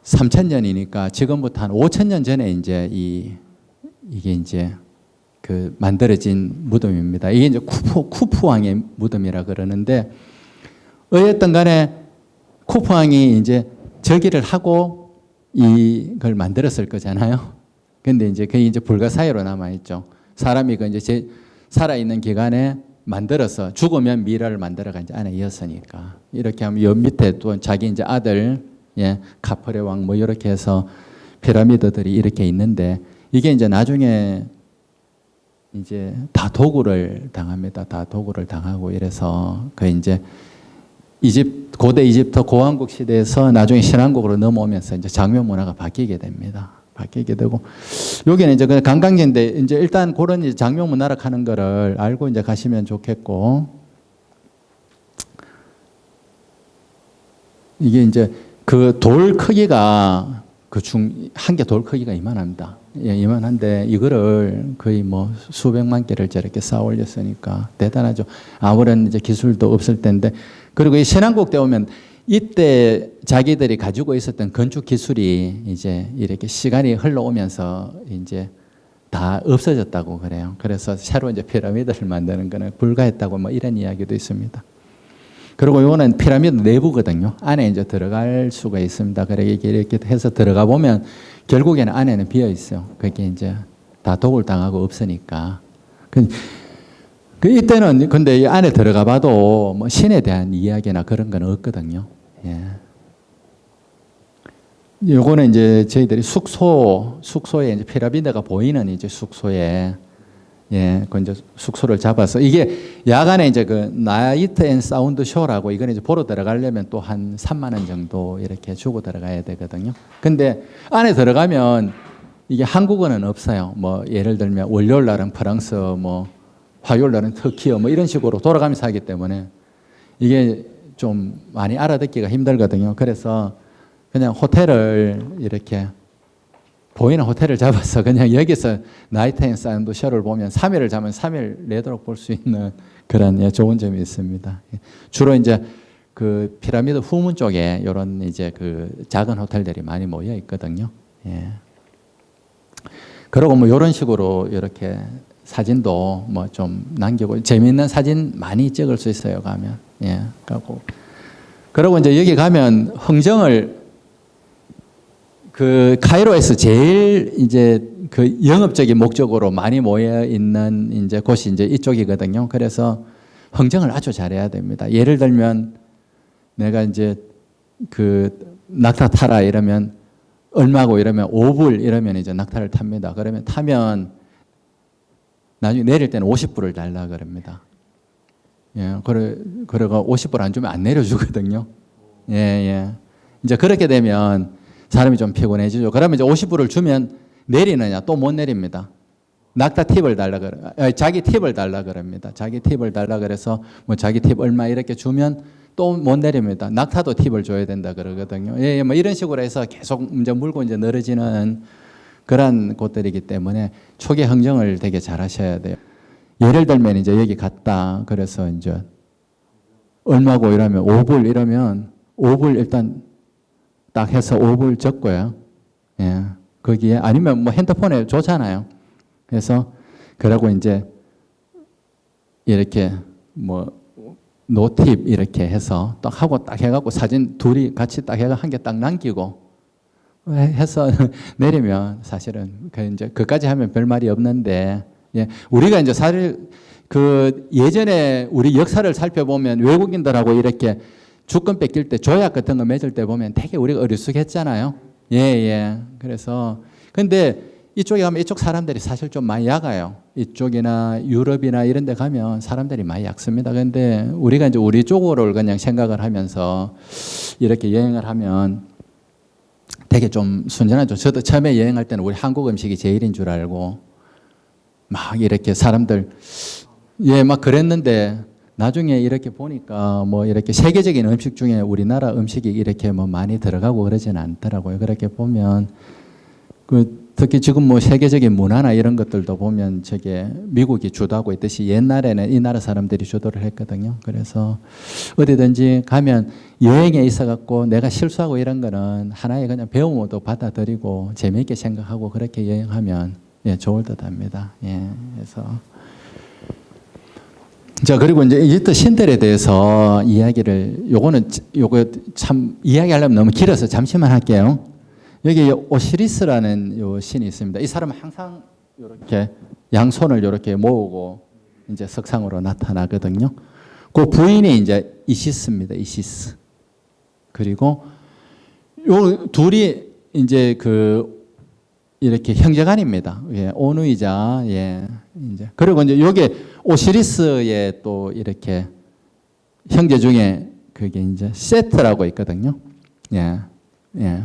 3000년이니까 지금부터 한 5000년 전에 이제 이게 이제 만들어진 무덤입니다. 이게 이제 쿠푸 왕의 무덤이라 그러는데 어쨌든 간에 쿠푸 왕이 이제 저기를 하고 이걸 만들었을 거잖아요. 근데 이제 그게 이제 불가사의로 남아있죠. 사람이 이제 살아있는 기간에 만들어서 죽으면 미라를 만들어가 이제 안에 이었으니까. 이렇게 하면 옆 밑에 또 자기 이제 아들, 카프레 왕 뭐 이렇게 해서 피라미드들이 이렇게 있는데 이게 이제 나중에 이제 다 도굴을 당합니다. 다 도굴을 당하고 이래서 이제 고대 이집트 고왕국 시대에서 나중에 신왕국으로 넘어오면서 이제 장묘 문화가 바뀌게 됩니다. 바뀌게 되고 여기는 이제 관광지인데 이제 일단 그런 이제 장묘 문화라 하는 거를 알고 이제 가시면 좋겠고 이게 이제 돌 크기가 한 개 돌 크기가 이만합니다. 이만한데 이거를 거의 뭐 수백만 개를 저렇게 쌓아 올렸으니까 대단하죠. 아무런 이제 기술도 없을 텐데 그리고 이 신왕국 때 오면 이때 자기들이 가지고 있었던 건축 기술이 이제 이렇게 시간이 흘러오면서 이제 다 없어졌다고 그래요. 그래서 새로 이제 피라미드를 만드는 거는 불가했다고 뭐 이런 이야기도 있습니다. 그리고 이거는 피라미드 내부거든요. 안에 이제 들어갈 수가 있습니다. 그래 이렇게 해서 들어가 보면 결국에는 안에는 비어 있어요. 그게 이제 다 도굴당하고 없으니까. 이때는 근데 이 안에 들어가 봐도 뭐 신에 대한 이야기나 그런 건 없거든요. 요거는 이제 저희들이 숙소에 이제 피라미드가 보이는 이제 숙소에 그 이제 숙소를 잡아서 이게 야간에 이제 나이트 앤 사운드 쇼라고 이건 이제 보러 들어가려면 또 한 3만 원 정도 이렇게 주고 들어가야 되거든요. 근데 안에 들어가면 이게 한국어는 없어요. 뭐 예를 들면 월요일 날은 프랑스 뭐 화요일 날은 터키어 뭐 이런 식으로 돌아가면서 하기 때문에 이게 좀 많이 알아듣기가 힘들거든요. 그래서 그냥 호텔을 이렇게 보이는 호텔을 잡아서 그냥 여기서 나이트 앤 사운드 쇼를 보면 3일을 자면 3일 내도록 볼 수 있는 그런 좋은 점이 있습니다. 주로 이제 피라미드 후문 쪽에 이런 이제 작은 호텔들이 많이 모여 있거든요. 그리고 뭐 이런 식으로 이렇게 사진도 뭐 좀 남기고 재미있는 사진 많이 찍을 수 있어요. 가면 그리고 이제 여기 가면 흥정을 카이로에서 제일 이제 영업적인 목적으로 많이 모여 있는 이제 곳이 이제 이쪽이거든요. 그래서 흥정을 아주 잘해야 됩니다. 예를 들면 내가 이제 낙타 타라 이러면 얼마고 이러면 5불 이러면 이제 낙타를 탑니다. 그러면 타면 나중에 내릴 때는 50불을 달라 그럽니다. 그래가 50불 안 주면 안 내려주거든요. 이제 그렇게 되면 사람이 좀 피곤해지죠. 그러면 이제 50불을 주면 내리느냐 또 못 내립니다. 낙타 팁을 달라 자기 팁을 달라 그럽니다. 자기 팁을 달라 그래서 뭐 자기 팁 얼마 이렇게 주면 또 못 내립니다. 낙타도 팁을 줘야 된다 그러거든요. 예, 뭐 이런 식으로 해서 계속 이제 물고 이제 늘어지는 그런 곳들이기 때문에 초기 흥정을 되게 잘 하셔야 돼요. 예를 들면 이제 여기 갔다. 그래서 이제 얼마고 이러면 5불 이러면 5불 일단 딱 해서 5불 적고요. 예. 거기에 아니면 뭐 핸드폰에 좋잖아요. 그래서 그러고 이제 이렇게 뭐 노팁 이렇게 해서 딱 하고 딱 해갖고 사진 둘이 같이 딱 해가 한 개 딱 남기고 해서 내리면 사실은 그 이제 그까지 하면 별 말이 없는데 예. 우리가 이제 사실 그 예전에 우리 역사를 살펴보면 외국인들하고 이렇게 주권 뺏길 때 조약 같은 거 맺을 때 보면 되게 우리가 어리숙했잖아요. 예, 예. 그래서 근데 이쪽에 가면 이쪽 사람들이 사실 좀 많이 약아요. 이쪽이나 유럽이나 이런 데 가면 사람들이 많이 약습니다. 근데 우리가 이제 우리 쪽으로 그냥 생각을 하면서 이렇게 여행을 하면 되게 좀 순전하죠. 저도 처음에 여행할 때는 우리 한국 음식이 제일인 줄 알고 막 이렇게 사람들 예, 막 그랬는데 나중에 이렇게 보니까 뭐 이렇게 세계적인 음식 중에 우리나라 음식이 이렇게 뭐 많이 들어가고 그러지는 않더라고요. 그렇게 보면 그 특히 지금 뭐 세계적인 문화나 이런 것들도 보면 저게 미국이 주도하고 있듯이 옛날에는 이 나라 사람들이 주도를 했거든요. 그래서 어디든지 가면 여행에 있어 갖고 내가 실수하고 이런 거는 하나의 그냥 배움으로 받아들이고 재미있게 생각하고 그렇게 여행하면 예, 좋을 듯합니다. 예, 그래서 자, 그리고 이제 이집트 신들에 대해서 이야기를 요거 참 이야기하려면 너무 길어서 잠시만 할게요. 여기 오시리스라는 요 신이 있습니다. 이 사람은 항상 이렇게 양손을 이렇게 모으고 이제 석상으로 나타나거든요. 그 부인이 이제 이시스입니다. 이시스. 그리고 요 둘이 이제 그 이렇게 형제간입니다. 예, 오누이자 예, 이제 그리고 이제 요게 오시리스의 또 이렇게 형제 중에 그게 이제 세트라고 있거든요. 예, 예.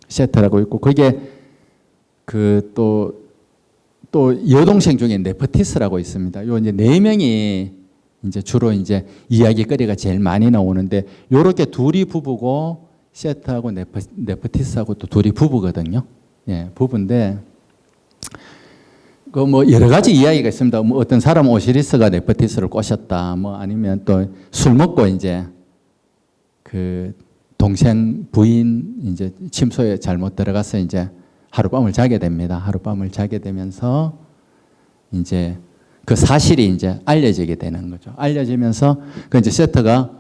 세트라고 있고 그게 그 또 여동생 중에 네퍼티스라고 있습니다. 요 이제 네 명이 이제 주로 이제 이야기거리가 제일 많이 나오는데 요렇게 둘이 부부고 세트하고 네퍼티스하고 또 둘이 부부거든요. 예, 부부인데 그 뭐 여러 가지 이야기가 있습니다. 뭐 어떤 사람은 오시리스가 네퍼티스를 꼬셨다. 뭐 아니면 또 술 먹고 이제 그 동생 부인 이제 침소에 잘못 들어가서 이제 하룻밤을 자게 됩니다. 하룻밤을 자게 되면서 이제 그 사실이 이제 알려지게 되는 거죠. 알려지면서 그 이제 세트가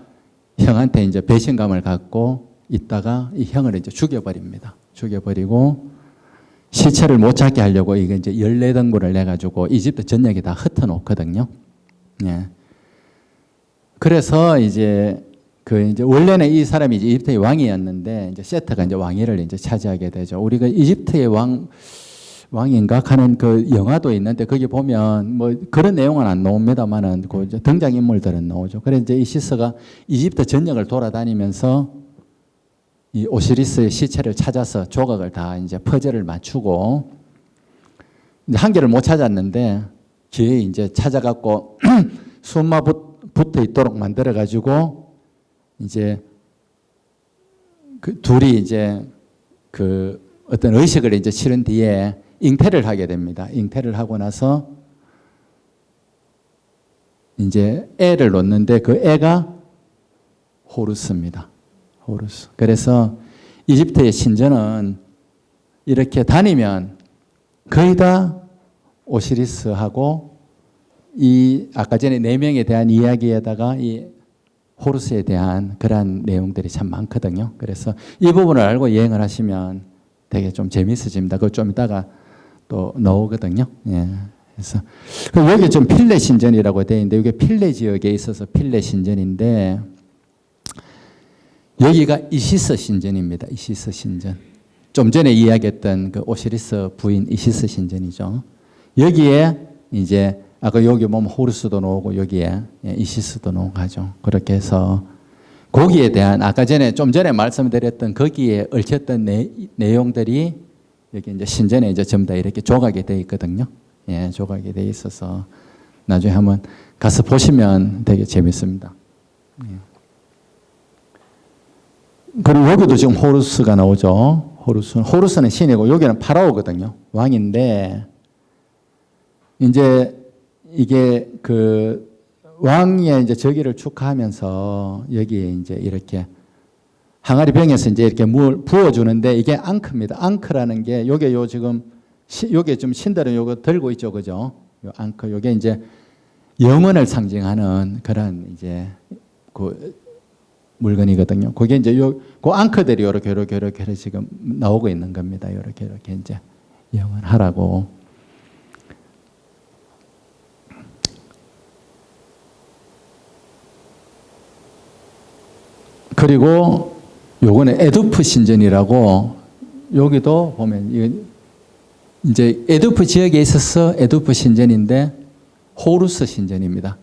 형한테 이제 배신감을 갖고 있다가 이 형을 이제 죽여버립니다. 죽여버리고 시체를 못 찾게 하려고 이게 이제 14등분을 내가지고 이집트 전역에 다 흩어놓거든요. 예. 그래서 이제 이제 원래는 이 사람이 이제 이집트의 왕이었는데 이제 세트가 이제 왕위를 이제 차지하게 되죠. 우리가 이집트의 왕인가 하는 그 영화도 있는데 거기 보면 뭐 그런 내용은 안 나옵니다만은 그 이제 등장 인물들은 나오죠. 그래서 이제 이시스가 이집트 전역을 돌아다니면서 이 오시리스의 시체를 찾아서 조각을 다 이제 퍼즐을 맞추고 이제 한 개를 못 찾았는데 기회에 이제 찾아갖고 수마 붙어 있도록 만들어 가지고 이제 그 둘이 이제 그 어떤 의식을 이제 치른 뒤에 잉태를 하게 됩니다. 잉태를 하고 나서 이제 애를 놓는데 그 애가 호루스입니다. 호루스. 그래서 이집트의 신전은 이렇게 다니면 거의 다 오시리스하고 이 아까 전에 4명에 대한 이야기에다가 이 호루스에 대한 그러한 내용들이 참 많거든요. 그래서 이 부분을 알고 여행을 하시면 되게 좀 재미있어집니다. 그거 좀 이따가 또 나오거든요. 예. 그래서 여기 좀 필레 신전이라고 되어 있는데 이게 필레 지역에 있어서 필레 신전인데 여기가 이시스 신전입니다. 이시스 신전. 좀 전에 이야기했던 그 오시리스 부인 이시스 신전이죠. 여기에 이제 아까 여기 보면 호루스도 나오고 여기에 이시스도 나오고 하죠. 그렇게 해서 거기에 대한 아까 좀 전에 말씀드렸던 거기에 얽혔던 내용들이 여기 이제 신전에 이제 전부 다 이렇게 조각이 되어 있거든요. 예, 조각이 되어 있어서 나중에 한번 가서 보시면 되게 재밌습니다. 예. 그리고 여기도 지금 호루스가 나오죠. 호루스는 신이고 여기는 파라오거든요. 왕인데 이제 이게 그 왕의 이제 저기를 축하하면서 여기에 이제 이렇게 항아리 병에서 이제 이렇게 물 부어주는데 이게 앙크입니다. 앙크라는 게 요게 요 지금 요게 좀 신들은 요거 들고 있죠, 그죠? 요 앙크 요게 이제 영혼을 상징하는 그런 이제 그 물건이거든요. 그게 이제 그 앙크들이 요렇게 지금 나오고 있는 겁니다. 요렇게 이제 영원하라고. 그리고 요거는 에두프 신전이라고 여기도 보면 이제 에두프 지역에 있어서 에두프 신전인데 호루스 신전입니다.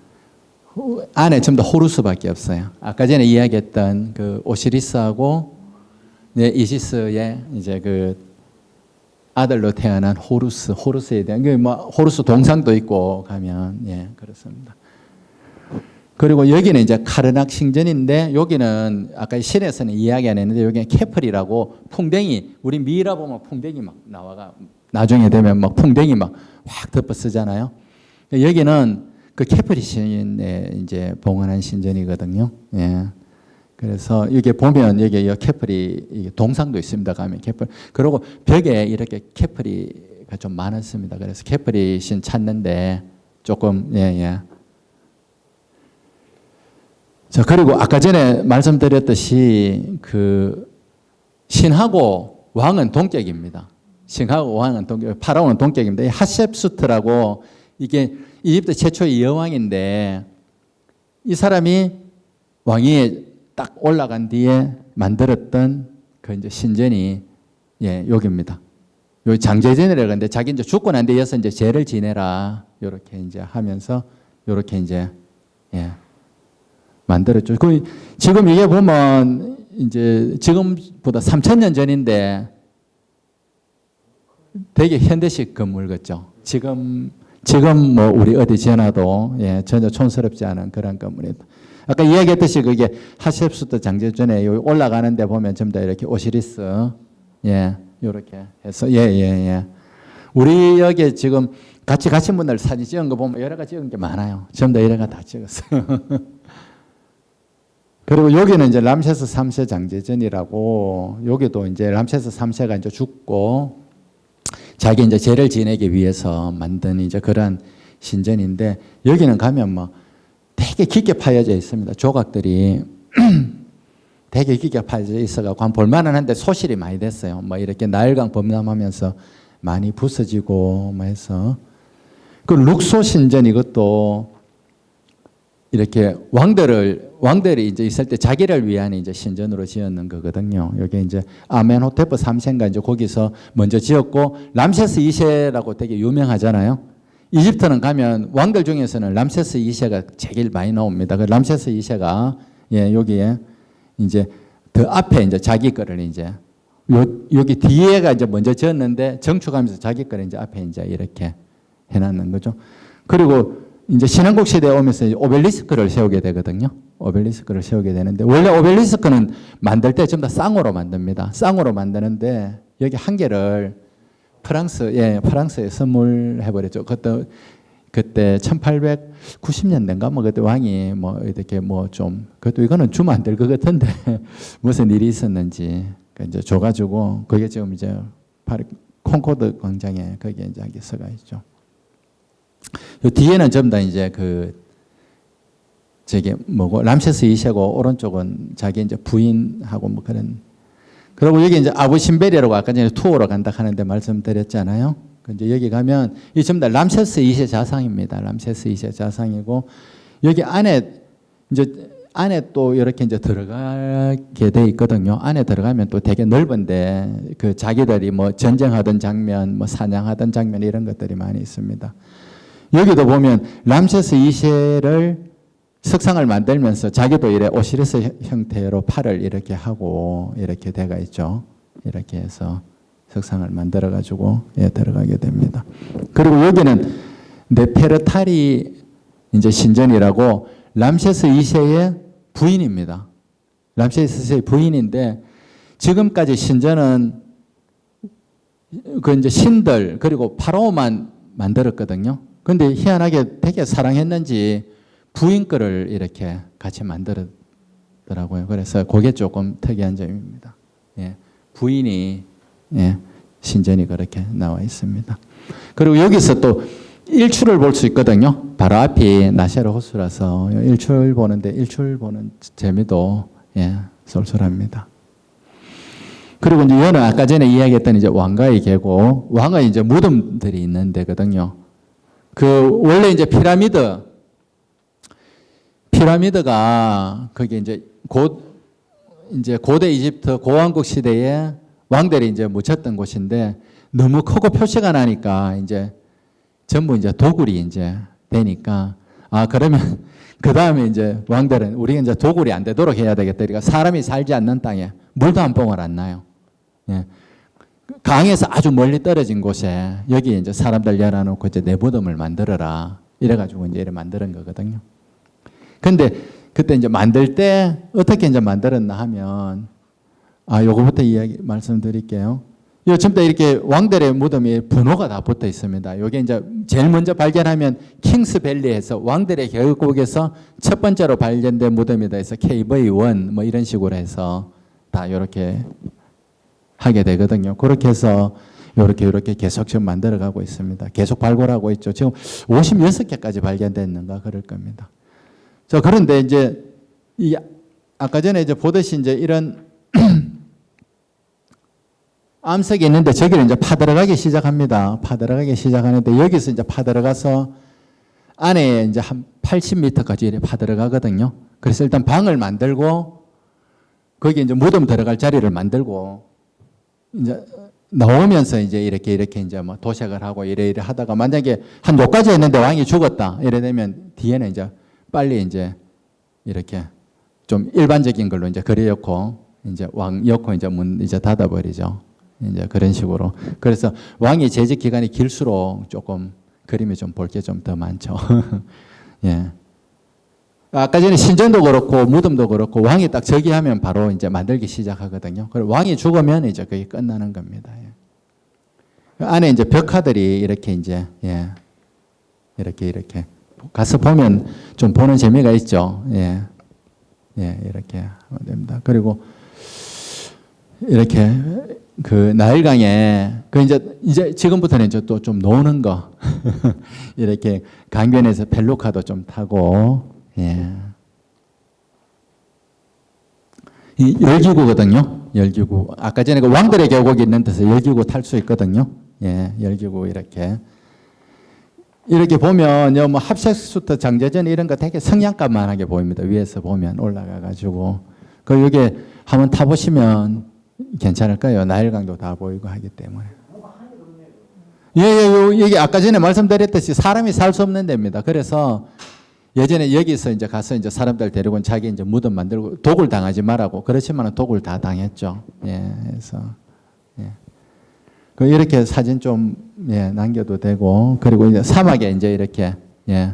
안에 전부 다 호루스밖에 없어요. 아까 전에 이야기했던 그 오시리스하고 이시스의 이제 그 아들로 태어난 호루스에 대한 그 뭐 호루스 동상도 있고 가면 예 그렇습니다. 그리고 여기는 이제 카르낙 신전인데 여기는 아까 신에서는 이야기 안 했는데 여기는 케플이라고 풍뎅이 우리 미라 보면 풍뎅이 막 나와가 나중에 되면 막 풍뎅이 막 확 덮어 쓰잖아요. 여기는 그 케플이 신에 이제 봉헌한 신전이거든요. 예. 그래서 여기 보면 여기 케플이 동상도 있습니다. 가면 케플. 그리고 벽에 이렇게 케플이가 좀 많았습니다. 그래서 케플이 신 찾는데 조금 예. 자, 그리고 아까 전에 말씀드렸듯이 그 신하고 왕은 동격입니다. 신하고 왕은 동격, 파라오는 동격입니다. 하셉수트라고 이게 이집트 최초의 여왕인데 이 사람이 왕위에 딱 올라간 뒤에 만들었던 그 이제 신전이 예, 여기입니다. 여기 장제전이라고 하는데 자기 이제 죽고 난 뒤에서 이제 죄를 지내라. 요렇게 이제 하면서 요렇게 이제 예. 만들었죠. 지금 이게 보면 이제 지금보다 3,000년 전인데 되게 현대식 건물 같죠. 지금 뭐 우리 어디 지나도 예, 전혀 촌스럽지 않은 그런 건물입니다. 아까 이야기했듯이 그게 하셉수트 장제전에 여기 올라가는데 보면 전부 다 이렇게 오시리스 예, 요렇게 해서 예. 우리 여기 지금 같이 가신 분들 사진 찍은 거 보면 여러 가지 찍은 게 많아요. 전부 다 여러 가지 다 찍었어요. 그리고 여기는 이제 람세스 3세 장제전이라고 여기도 이제 람세스 3세가 이제 죽고 자기 이제 죄를 지내기 위해서 만든 이제 그런 신전인데 여기는 가면 뭐 되게 깊게 파여져 있습니다. 조각들이 되게 깊게 파여져 있어가지고 한 볼만은 한데 소실이 많이 됐어요. 뭐 이렇게 나일강 범람하면서 많이 부서지고 뭐 해서 그 룩소 신전 이것도 이렇게 왕들이 이제 있을 때 자기를 위한 이제 신전으로 지었는 거거든요. 여기 이제 아멘호테프 3세인가 이제 거기서 먼저 지었고 람세스 2세라고 되게 유명하잖아요. 이집트는 가면 왕들 중에서는 람세스 2세가 제일 많이 나옵니다. 그 람세스 2세가 예, 여기에 이제 더 앞에 이제 자기 거를 이제 여기 뒤에가 이제 먼저 지었는데 정축하면서 자기 거를 이제 앞에 이제 이렇게 해놨는 거죠. 그리고 이제 신왕국 시대에 오면서 오벨리스크를 세우게 되거든요. 오벨리스크를 세우게 되는데 원래 오벨리스크는 만들 때 전부 다 쌍으로 만듭니다. 쌍으로 만드는데 여기 한 개를 프랑스에 선물해버렸죠. 그때 1890년대인가 뭐 그때 왕이 뭐 이렇게 뭐 좀 그것도 이거는 주면 안 될 것 같은데 무슨 일이 있었는지 이제 줘가지고 그게 지금 이제 파리 콩코드 광장에 거기에 이제 한개 서가 있죠. 요 뒤에는 전부 다 이제 저게 뭐고 람세스 2세고 오른쪽은 자기 이제 부인하고 뭐 그런. 그리고 여기 이제 아부신베리라고 아까 전에 투어로 간다 하는데 말씀드렸잖아요. 이제 여기 가면 이 전부 다 람세스 2세 자상입니다. 람세스 2세 자상이고 여기 안에 또 이렇게 이제 들어가게 돼 있거든요. 안에 들어가면 또 되게 넓은데 그 자기들이 뭐 전쟁하던 장면, 뭐 사냥하던 장면 이런 것들이 많이 있습니다. 여기도 보면 람세스 2세를 석상을 만들면서 자기도 이래 오시리스 형태로 팔을 이렇게 하고 이렇게 돼가 있죠. 이렇게 해서 석상을 만들어 가지고 들어가게 됩니다. 그리고 여기는 네페르타리 이제 신전이라고 람세스 2세의 부인입니다. 람세스의 부인인데 지금까지 신전은 그 이제 신들 그리고 파라오만 만들었거든요. 근데 희한하게 되게 사랑했는지 부인 거를 이렇게 같이 만들었더라고요. 그래서 그게 조금 특이한 점입니다. 예, 부인이 예, 신전이 그렇게 나와 있습니다. 그리고 여기서 또 일출을 볼 수 있거든요. 바로 앞이 나세르 호수라서 일출 보는데 일출 보는 재미도 예, 쏠쏠합니다. 그리고 이제 이거는 아까 전에 이야기했던 이제 왕가의 계곡, 왕의 이제 무덤들이 있는 데거든요. 그 원래 이제 피라미드가 그게 이제 고대 이집트 고왕국 시대에 왕들이 이제 묻혔던 곳인데 너무 크고 표시가 나니까 이제 전부 이제 도굴이 이제 되니까 그러면 그 다음에 이제 왕들은 우리가 이제 도굴이 안 되도록 해야 되겠다. 그러니까 사람이 살지 않는 땅에 물도 한 봉을 안 나요. 예. 강에서 아주 멀리 떨어진 곳에 여기 이제 사람들 열어놓고 이제 내 무덤을 만들어라. 이래가지고 이제 이래 만드는 거거든요. 근데 그때 이제 만들 때 어떻게 이제 만들었나 하면 요거부터 이야기 말씀드릴게요. 요 전부 다 이렇게 왕들의 무덤이 번호가 다 붙어 있습니다. 요게 이제 제일 먼저 발견하면 킹스밸리에서 왕들의 계곡에서 첫 번째로 발견된 무덤이다 해서 KV1 뭐 이런 식으로 해서 다 이렇게 하게 되거든요. 그렇게 해서 이렇게 계속 지금 만들어가고 있습니다. 계속 발굴하고 있죠. 지금 56개까지 발견됐는가 그럴 겁니다. 자, 그런데 이제 아까 전에 이제 보듯이 이제 이런 암석이 있는데 저기를 이제 파들어가기 시작합니다. 파들어가기 시작하는데 여기서 이제 파들어가서 안에 이제 한 80m까지 이렇게 파들어가거든요. 그래서 일단 방을 만들고 거기 이제 무덤 들어갈 자리를 만들고 이제 나오면서 이제 이렇게 이제 뭐 도색을 하고 이래 하다가 만약에 한 요까지 했는데 왕이 죽었다 이래 되면 뒤에는 이제 빨리 이제 이렇게 좀 일반적인 걸로 이제 그려놓고 이제 왕 엮고 이제 문 이제 닫아버리죠. 이제 그런 식으로. 그래서 왕이 재직 기간이 길수록 조금 그림이 좀 볼 게 좀 더 많죠. 예. 아까 전에 신전도 그렇고 무덤도 그렇고 왕이 딱 저기 하면 바로 이제 만들기 시작하거든요. 그리고 왕이 죽으면 이제 그게 끝나는 겁니다. 예. 그 안에 이제 벽화들이 이렇게 이제 예. 이렇게 가서 보면 좀 보는 재미가 있죠. 예. 예, 이렇게 하면 됩니다. 그리고 이렇게 그 나일강에 그 이제 지금부터는 이제 또 좀 노는 거 이렇게 강변에서 벨루카도 좀 타고 예. 이 열기구거든요. 열기구. 아까 전에 그 왕들의 계곡이 있는 데서 열기구 탈 수 있거든요. 예, 열기구 이렇게 보면 뭐 합색수터 장제전 이런 거 되게 성냥감만하게 보입니다. 위에서 보면 올라가가지고 그 여기 한번 타보시면 괜찮을까요? 나일강도 다 보이고 하기 때문에. 이게 아까 전에 말씀드렸듯이 사람이 살 수 없는 데입니다. 그래서 예전에 여기서 이제 가서 이제 사람들 데리고 자기 이제 무덤 만들고 독을 당하지 말라고 그렇지만 독을 다 당했죠. 예, 그래서 예. 그 이렇게 사진 좀 예, 남겨도 되고 그리고 이제 사막에 이제 이렇게 예,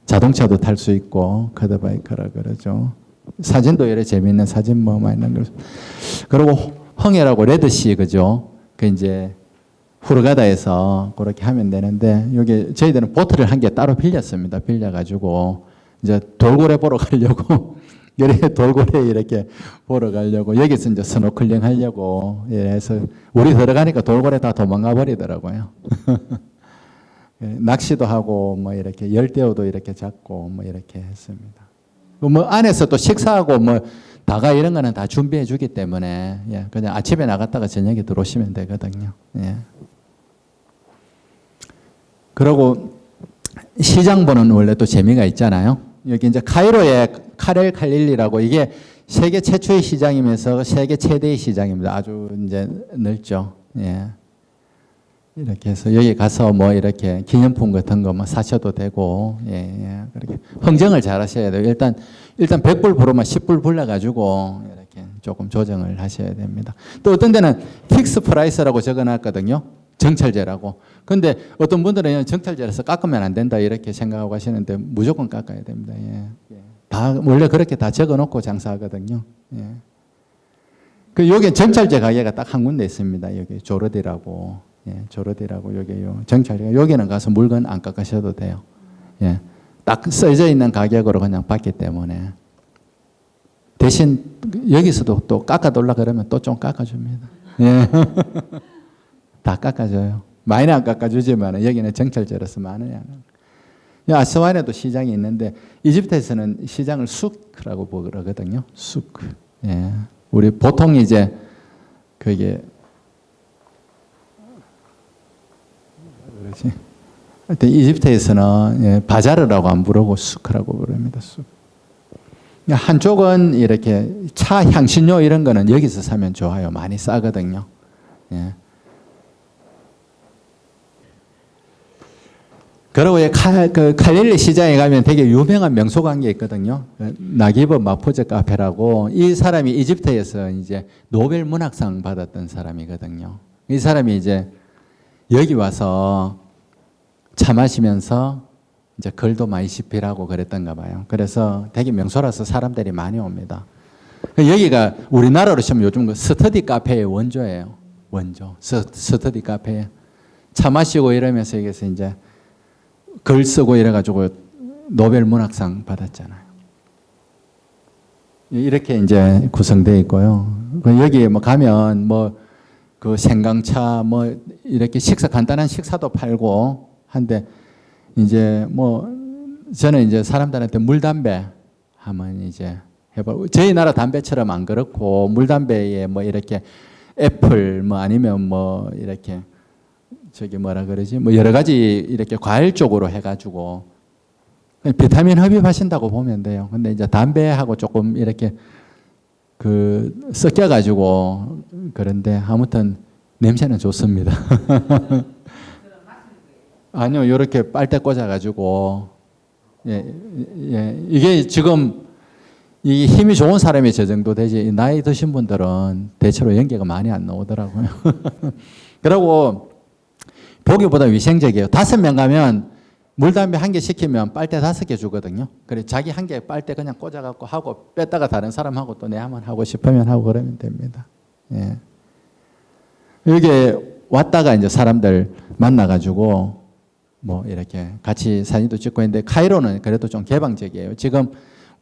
자동차도 탈 수 있고 쿼드바이크라 그러죠. 사진도 이렇게 재미있는 사진 뭐 많이 남겨. 그리고 홍해라고 레드시 그죠? 그 이제 후르가다에서 그렇게 하면 되는데 여기 저희들은 보트를 한 개 따로 빌렸습니다. 빌려가지고 이제 돌고래 보러 가려고 이렇게 돌고래 이렇게 보러 가려고 여기서 이제 스노클링 하려고 해서 우리 들어가니까 돌고래 다 도망가 버리더라고요. 낚시도 하고 뭐 이렇게 열대어도 이렇게 잡고 뭐 이렇게 했습니다. 뭐 안에서 또 식사하고 뭐 다가 이런 거는 다 준비해 주기 때문에 예, 그냥 아침에 나갔다가 저녁에 들어오시면 되거든요. 예. 그리고 시장 보는 원래 또 재미가 있잖아요. 여기 이제 카이로의 카렐 칼릴리라고 이게 세계 최초의 시장이면서 세계 최대의 시장입니다. 아주 이제 넓죠. 예. 이렇게 해서 여기 가서 뭐 이렇게 기념품 같은 거 뭐 사셔도 되고, 예. 그렇게 흥정을 잘 하셔야 돼요. 일단 100불 부르면 10불 불러가지고 이렇게 조금 조정을 하셔야 됩니다. 또 어떤 데는 픽스 프라이스라고 적어놨거든요. 정찰제라고. 근데 어떤 분들은 정찰제라서 깎으면 안 된다 이렇게 생각하고 하시는데 무조건 깎아야 됩니다. 예. 다 원래 그렇게 다 적어놓고 장사하거든요. 예. 그 여기 정찰제 가게가 딱 한 군데 있습니다. 여기 조르디라고, 예, 조르디라고 여기요. 정찰제 여기는 가서 물건 안 깎으셔도 돼요. 예, 딱 써져 있는 가격으로 그냥 받기 때문에 대신 여기서도 또 깎아달라 그러면 또 좀 깎아줍니다. 예, 다 깎아줘요. 많이는 안 깎아주지만 여기는 정찰제로서 많이 안. 아스완에도 시장이 있는데 이집트에서는 시장을 수크라고 부르거든요. 수크. 예. 우리 보통 이제 그게 그러지. 하여튼 이집트에서는 예, 바자르라고 안 부르고 수크라고 부릅니다. 수크. 한쪽은 이렇게 차, 향신료 이런 거는 여기서 사면 좋아요. 많이 싸거든요. 예. 그리고 그 칼릴리 시장에 가면 되게 유명한 명소가 한 게 있거든요. 나기브 마포제 카페라고 이 사람이 이집트에서 이제 노벨 문학상 받았던 사람이거든요. 이 사람이 이제 여기 와서 차 마시면서 이제 글도 많이 집필하고 그랬던가 봐요. 그래서 되게 명소라서 사람들이 많이 옵니다. 여기가 우리나라로 치면 요즘 그 스터디 카페의 원조예요. 원조. 스터디 카페. 차 마시고 이러면서 여기서 이제 글 쓰고 이래가지고 노벨 문학상 받았잖아요. 이렇게 이제 구성되어 있고요. 여기 뭐 가면 뭐 그 생강차 뭐 이렇게 식사 간단한 식사도 팔고 한데 이제 뭐 저는 이제 사람들한테 물담배 하면 이제 해봐. 저희 나라 담배처럼 안 그렇고 물담배에 뭐 이렇게 애플 뭐 아니면 뭐 이렇게 저기 뭐라 그러지? 뭐 여러 가지 이렇게 과일 쪽으로 해가지고 비타민 흡입하신다고 보면 돼요. 근데 이제 담배하고 조금 이렇게 그 섞여가지고 그런데 아무튼 냄새는 좋습니다. 아니요, 이렇게 빨대 꽂아가지고 예, 이게 지금 이 힘이 좋은 사람이 저 정도 되지 나이 드신 분들은 대체로 연기가 많이 안 나오더라고요. 그리고 보기보다 위생적이에요. 5명 가면 물담배 1개 시키면 빨대 5개 주거든요. 그래 자기 1개 빨대 그냥 꽂아갖고 하고 뺐다가 다른 사람하고 또 내 한번 하고 싶으면 하고 그러면 됩니다. 예. 여기 왔다가 이제 사람들 만나가지고 뭐 이렇게 같이 사진도 찍고 있는데 카이로는 그래도 좀 개방적이에요. 지금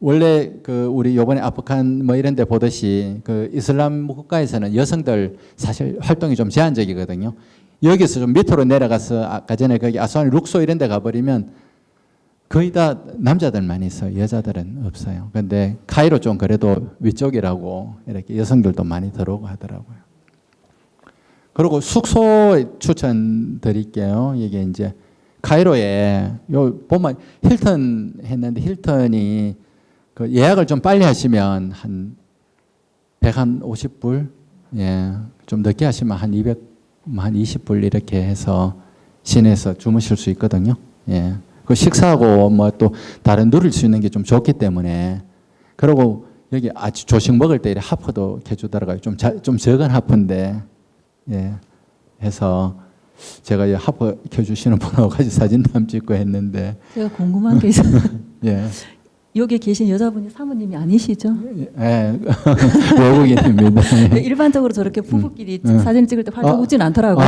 원래 그 우리 요번에 아프간 뭐 이런 데 보듯이 그 이슬람 국가에서는 여성들 사실 활동이 좀 제한적이거든요. 여기서 좀 밑으로 내려가서 아까 전에 거기 아스완 룩소 이런 데 가버리면 거의 다 남자들만 있어요. 여자들은 없어요. 근데 카이로 좀 그래도 위쪽이라고 이렇게 여성들도 많이 들어오고 하더라고요. 그리고 숙소 추천드릴게요. 이게 이제 카이로에 요 보면 힐튼 했는데 힐튼이 그 예약을 좀 빨리 하시면 한 150불 예, 좀 늦게 하시면 한 20불 이렇게 해서 시내에서 주무실 수 있거든요. 예. 그 식사하고 뭐 또 다른 누릴 수 있는 게 좀 좋기 때문에 그리고 여기 아주 조식 먹을 때 하프도 해주더라고요. 좀 적은 하프인데 예. 해서 제가 하프 켜주시는 분하고 같이 사진도 한번 찍고 했는데 제가 궁금한 게 있어요. 예. 여기 계신 여자분이 사모님이 아니시죠? 예. 외국인입니다. 일반적으로 저렇게 부부끼리 사진 찍을 때 활짝 웃지는 않더라고요.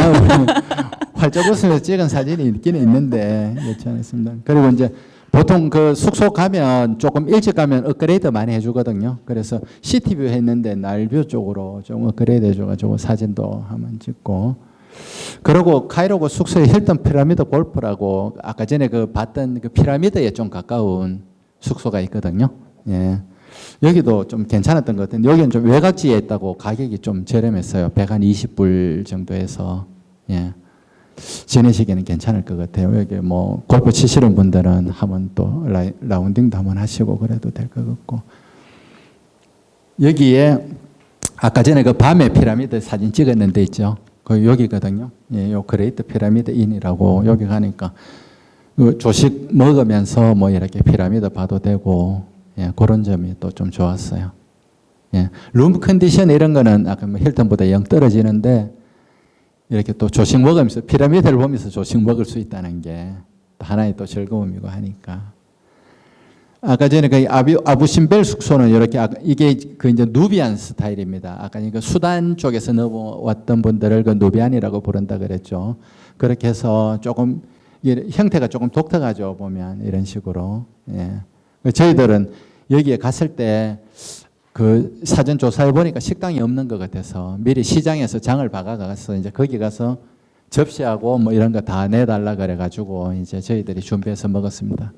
활짝 웃으면서 찍은 사진이 있긴 있는데 괜찮습니다. 그리고 이제 보통 그 숙소 가면 조금 일찍 가면 업그레이드 많이 해주거든요. 그래서 시티뷰 했는데 날뷰 쪽으로 좀 업그레이드 해줘가지고 사진도 한번 찍고. 그리고 카이로 그 숙소에 힐튼 피라미드 골프라고 아까 전에 그 봤던 그 피라미드에 좀 가까운 숙소가 있거든요. 예. 여기도 좀 괜찮았던 것 같은데 여기는 좀 외곽지에 있다고 가격이 좀 저렴했어요. 120불 정도 해서 예. 지내시기에는 괜찮을 것 같아요. 여기 뭐 골프 치시는 분들은 한번 또 라운딩도 한번 하시고 그래도 될 것 같고 여기에 아까 전에 그 밤에 피라미드 사진 찍었는 데 있죠. 그 여기거든요. 예, 요 그레이트 피라미드 인이라고 여기 가니까 조식 먹으면서 뭐 이렇게 피라미드 봐도 되고 예, 그런 점이 또 좀 좋았어요. 예, 룸 컨디션 이런 거는 아까 뭐 힐튼보다 영 떨어지는데 이렇게 또 조식 먹으면서 피라미드를 보면서 조식 먹을 수 있다는 게 하나의 또 즐거움이고 하니까 아까 전에 그 아부 신벨 숙소는 이렇게 이게 그 이제 누비안 스타일입니다. 아까 그 수단 쪽에서 넘어왔던 분들을 그 누비안이라고 부른다 그랬죠. 그렇게 해서 조금 형태가 조금 독특하죠. 보면 이런 식으로. 예. 저희들은 여기에 갔을 때 그 사전 조사해 보니까 식당이 없는 것 같아서 미리 시장에서 장을 봐가서 이제 거기 가서 접시하고 뭐 이런 거 다 내달라 그래가지고 이제 저희들이 준비해서 먹었습니다.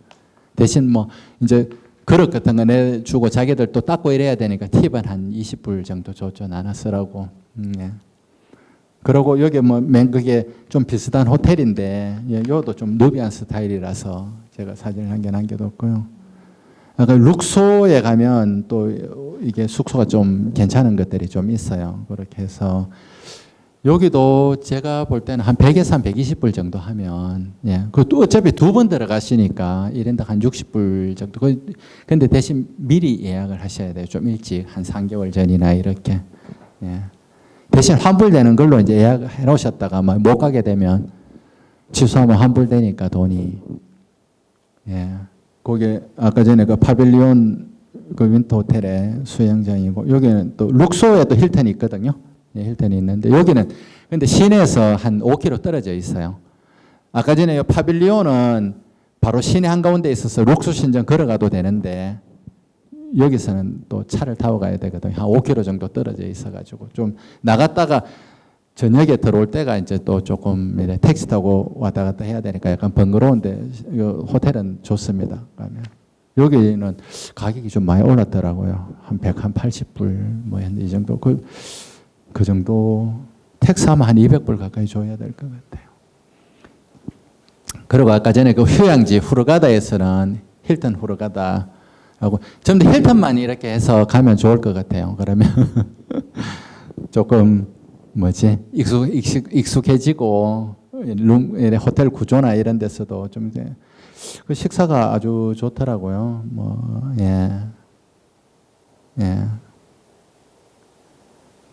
대신 뭐 이제 그릇 같은 거 내주고 자기들 또 닦고 이래야 되니까 팁은 한 20불 정도 줬죠. 나눠 쓰라고. 예. 그리고 여기 뭐 맨 그게 좀 비슷한 호텔인데 예, 요도 좀 누비안 스타일이라서 제가 사진을 한 개 남겨뒀고요. 아까 룩소에 가면 또 이게 숙소가 좀 괜찮은 것들이 좀 있어요. 그렇게 해서 여기도 제가 볼 때는 한 100에서 한 120불 정도 하면, 예. 그또 어차피 두 번 들어가시니까 1인당 한 60불 정도. 근데 대신 미리 예약을 하셔야 돼요. 좀 일찍, 한 3개월 전이나 이렇게. 예. 대신 환불되는 걸로 이제 예약해 놓으셨다가 못 가게 되면 취소하면 환불되니까 돈이. 예. 거기 아까 전에 그 파빌리온 그 윈터 호텔의 수영장이고 여기는 또 룩소에 또 힐튼이 있거든요. 예, 힐튼이 있는데 여기는 근데 시내에서 한 5km 떨어져 있어요. 아까 전에 이 파빌리온은 바로 시내 한가운데 있어서 룩소 신전 걸어가도 되는데 여기서는 또 차를 타고 가야 되거든요. 한 5km 정도 떨어져 있어가지고 좀 나갔다가 저녁에 들어올 때가 이제 또 조금 택시 타고 왔다 갔다 해야 되니까 약간 번거로운데 이 호텔은 좋습니다. 가면 여기는 가격이 좀 많이 올랐더라고요. 한 180불 뭐 이 정도 그 정도 택스하면 한 200불 가까이 줘야 될 것 같아요. 그리고 아까 전에 그 휴양지 후르가다에서는 힐튼 후르가다하고 전부 다 힐튼만 이렇게 해서 가면 좋을 것 같아요. 그러면 조금 익숙해지고 호텔 구조나 이런 데서도 좀 이제 그 식사가 아주 좋더라고요. 예.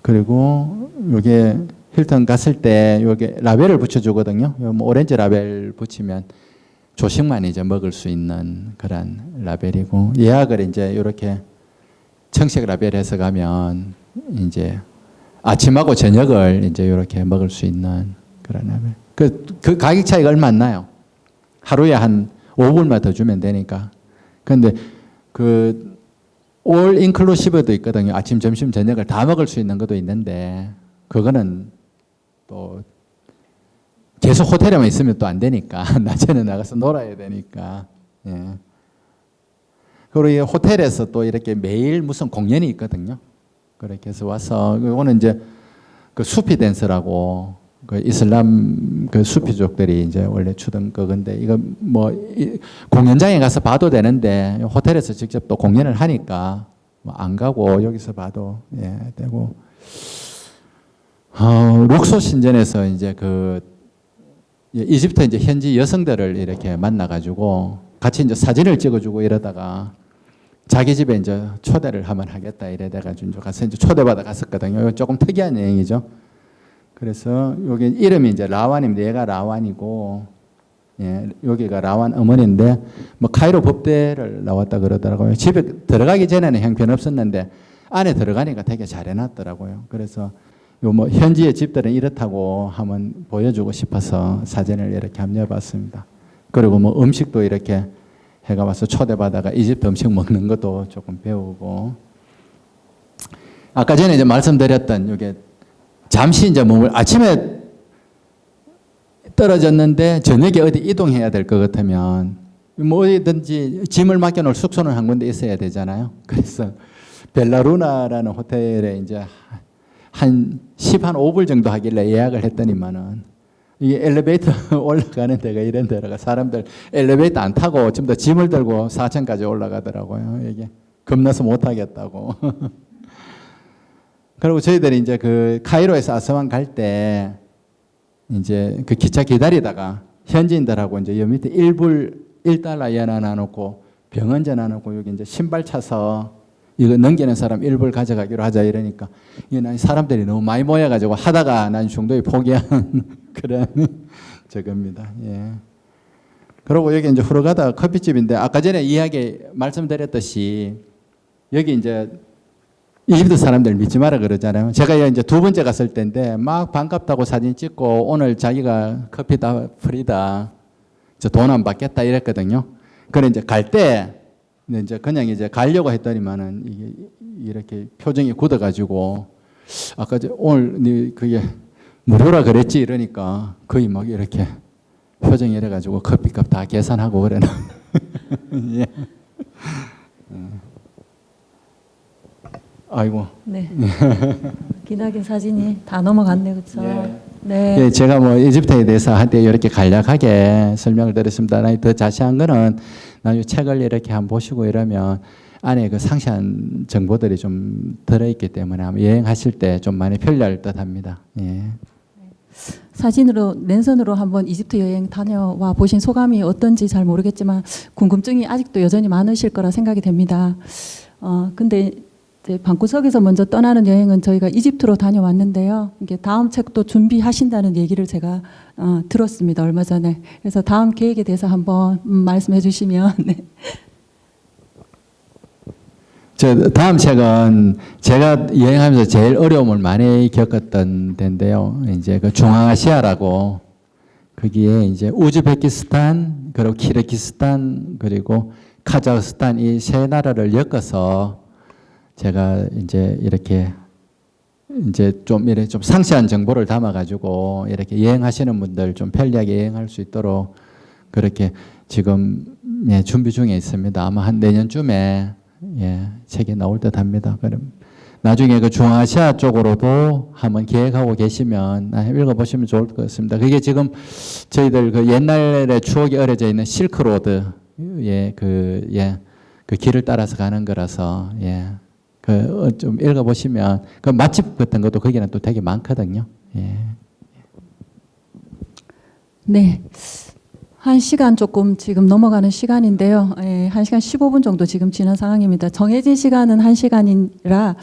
그리고 요게 힐튼 갔을 때 요게 라벨을 붙여주거든요. 뭐 오렌지 라벨 붙이면 조식만 이제 먹을 수 있는 그런 라벨이고 예약을 이제 이렇게 청색 라벨해서 가면 이제 아침하고 저녁을 이제 이렇게 먹을 수 있는 그런 라벨. 그 가격 차이가 얼마 안 나요. 하루에 한 5불만 더 주면 되니까. 근데 그 올 인클루시브도 있거든요. 아침, 점심, 저녁을 다 먹을 수 있는 것도 있는데 그거는 또 계속 호텔에만 있으면 또 안 되니까 낮에는 나가서 놀아야 되니까. 예. 그리고 이 호텔에서 또 이렇게 매일 무슨 공연이 있거든요. 그렇게 해서 와서 이거는 이제 그 수피 댄스라고 그 이슬람 그 수피족들이 이제 원래 추던 그건데 이거 뭐 공연장에 가서 봐도 되는데 호텔에서 직접 또 공연을 하니까 뭐 안 가고 여기서 봐도 예 되고 룩소 신전에서 이제 그 이집트 이제 현지 여성들을 이렇게 만나가지고 같이 이제 사진을 찍어주고 이러다가 자기 집에 이제 초대를 한번 하겠다 이래가지고 가서 이제 초대받아 갔었거든요. 이거 조금 특이한 여행이죠. 그래서 여기 이름이 이제 라완입니다. 얘가 라완이고, 예, 여기가 라완 어머니인데, 뭐 카이로 법대를 나왔다 그러더라고요. 집에 들어가기 전에는 형편 없었는데 안에 들어가니까 되게 잘 해놨더라고요. 그래서 요 뭐 현지의 집들은 이렇다고 한번 보여주고 싶어서 사진을 이렇게 합류해봤습니다. 그리고 뭐 음식도 이렇게 해가 와서 초대받아가 이집트 음식 먹는 것도 조금 배우고, 아까 전에 이제 말씀드렸던 이게 잠시 이제 몸을 아침에 떨어졌는데 저녁에 어디 이동해야 될 것 같으면 뭐 어디든지 짐을 맡겨놓을 숙소는 한 군데 있어야 되잖아요. 그래서 벨라루나라는 호텔에 이제 한 5불 정도 하길래 예약을 했더니만은 이 엘리베이터 올라가는 데가 이런 데라가 사람들 엘리베이터 안 타고 좀 더 짐을 들고 4층까지 올라가더라고요. 이게 겁나서 못 하겠다고. 그리고 저희들이 이제 그 카이로에서 아스완 갈 때 이제 그 기차 기다리다가 현지인들하고 이제 여 밑에 1달러 연하 나놓고 병원제 나놓고 여기 이제 신발 차서 이거 넘기는 사람 1불 가져가기로 하자 이러니까 난 사람들이 너무 많이 모여가지고 하다가 난 중도에 포기한 그런 저겁니다. 예. 그리고 여기 이제 후르가다 커피집인데 아까 전에 이야기 말씀드렸듯이 여기 이제 이집트 사람들 믿지 마라 그러잖아요. 제가 이제 두 번째 갔을 때인데 막 반갑다고 사진 찍고 오늘 자기가 커피 다 프리다. 저 돈 안 받겠다 이랬거든요. 그래 이제 갈 때 이제 그냥 이제 가려고 했더니만은 이게 이렇게 표정이 굳어가지고 아까 오늘 네 그게 무료라 그랬지 이러니까 거의 막 이렇게 표정이 이래가지고 커피값 다 계산하고 그래나. 예. 아이고. 네. 기나긴 사진이 다 넘어갔네, 그렇죠? 예. 네. 예, 제가 뭐 이집트에 대해서 한때 이렇게 간략하게 설명을 드렸습니다. 더 자세한 거는 나중에 책을 이렇게 한번 보시고 이러면 안에 그 상세한 정보들이 좀 들어있기 때문에 아마 여행하실 때 좀 많이 편리할 듯합니다. 예. 사진으로 랜선으로 한번 이집트 여행 다녀와 보신 소감이 어떤지 잘 모르겠지만 궁금증이 아직도 여전히 많으실 거라 생각이 됩니다. 근데 이제 방구석에서 먼저 떠나는 여행은 저희가 이집트로 다녀왔는데요. 이게 다음 책도 준비하신다는 얘기를 제가 들었습니다. 얼마 전에. 그래서 다음 계획에 대해서 한번 말씀해 주시면. 네. 저 다음 책은 제가 여행하면서 제일 어려움을 많이 겪었던 데인데요. 이제 그 중앙아시아라고 거기에 이제 우즈베키스탄 그리고 키르기스탄 그리고 카자흐스탄 이 세 나라를 엮어서 제가 이제 이렇게 이제 좀 이렇게 좀 상세한 정보를 담아가지고 이렇게 여행하시는 분들 좀 편리하게 여행할 수 있도록 그렇게 지금 예, 준비 중에 있습니다. 아마 한 내년쯤에 예, 책이 나올 듯합니다. 그럼 나중에 그 중앙아시아 쪽으로도 한번 계획하고 계시면 읽어보시면 좋을 것 같습니다. 그게 지금 저희들 그 옛날의 추억이 어려져 있는 실크로드 그 길을 따라서 가는 거라서 그 좀 읽어보시면 그 맛집 같은 것도 거기는 또 되게 많거든요. 예. 네. 1시간 조금 지금 넘어가는 시간인데요. 1시간 15분 정도 지금 지난 상황입니다. 정해진 시간은 1시간이라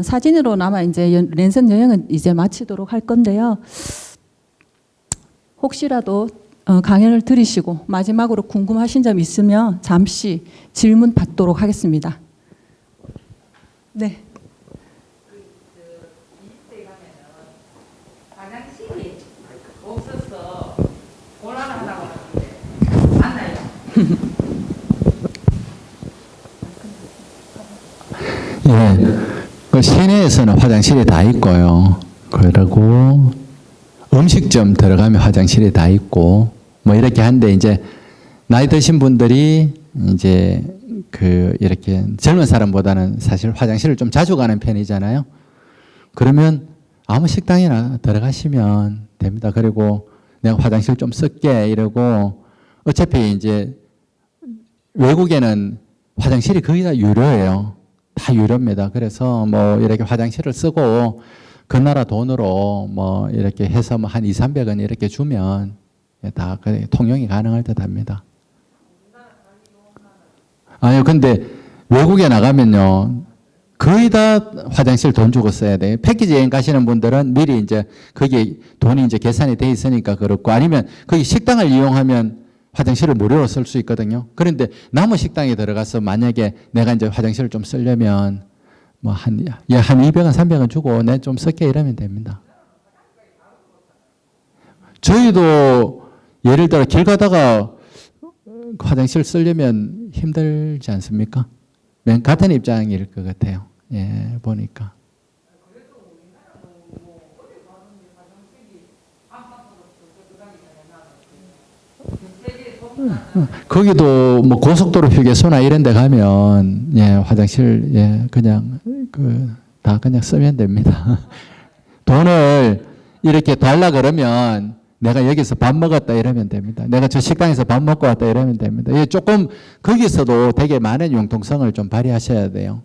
사진으로나마 이제 랜선 여행은 이제 마치도록 할 건데요. 혹시라도 강연을 들으시고 마지막으로 궁금하신 점 있으면 잠시 질문 받도록 하겠습니다. 네. 이집트에 가면은 화장실이 없어서 곤란하다고 하는데 맞나요? 예, 그 시내에서는 화장실이 다 있고요. 그리고 음식점 들어가면 화장실이 다 있고 뭐 이렇게 한데 이제 나이 드신 분들이 이제 그 이렇게 젊은 사람보다는 사실 화장실을 좀 자주 가는 편이잖아요. 그러면 아무 식당이나 들어가시면 됩니다. 그리고 내가 화장실 좀 쓸게 이러고 어차피 이제 외국에는 화장실이 거의 다 유료예요. 다 유료입니다. 그래서 뭐 이렇게 화장실을 쓰고 그 나라 돈으로 뭐 이렇게 해서 뭐 한 200~300원 이렇게 주면 다 통용이 가능할 듯 합니다. 아니요, 근데 외국에 나가면요, 거의 다 화장실 돈 주고 써야 돼요. 패키지 여행 가시는 분들은 미리 이제 거기에 돈이 이제 계산이 돼 있으니까 그렇고 아니면 거기 식당을 이용하면 화장실을 무료로 쓸 수 있거든요. 그런데 남은 식당에 들어가서 만약에 내가 이제 화장실을 좀 쓰려면 뭐 한 200원, 300원 주고 내 좀 쓸게 이러면 됩니다. 저희도 예를 들어 길 가다가 화장실 쓰려면 힘들지 않습니까? 맨 같은 입장일 것 같아요. 예, 보니까. 거기도 뭐 고속도로 휴게소나 이런 데 가면 예, 화장실 예, 그냥 다 그냥 쓰면 됩니다. 돈을 이렇게 달라 그러면 내가 여기서 밥 먹었다 이러면 됩니다. 내가 저 식당에서 밥 먹고 왔다 이러면 됩니다. 예, 조금 거기서도 되게 많은 융통성을 좀 발휘하셔야 돼요.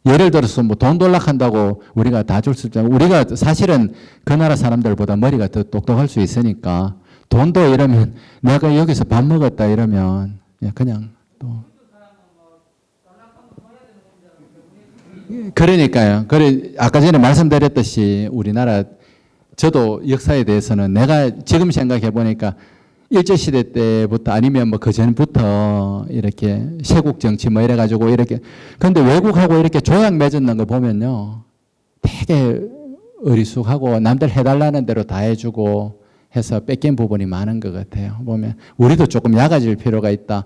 예를 들어서 뭐 돈 돌락한다고 우리가 다 줄 수 있잖아요. 우리가 사실은 그 나라 사람들보다 머리가 더 똑똑할 수 있으니까 돈도 이러면 내가 여기서 밥 먹었다 이러면 그냥 또 그러니까요. 그래 아까 전에 말씀드렸듯이 우리나라 저도 역사에 대해서는 내가 지금 생각해 보니까 일제시대 때부터 아니면 뭐 그 전부터 이렇게 세국 정치 뭐 이래가지고 이렇게. 근데 외국하고 이렇게 조약 맺었는 거 보면요. 되게 어리숙하고 남들 해달라는 대로 다 해주고 해서 뺏긴 부분이 많은 것 같아요. 보면 우리도 조금 약아질 필요가 있다.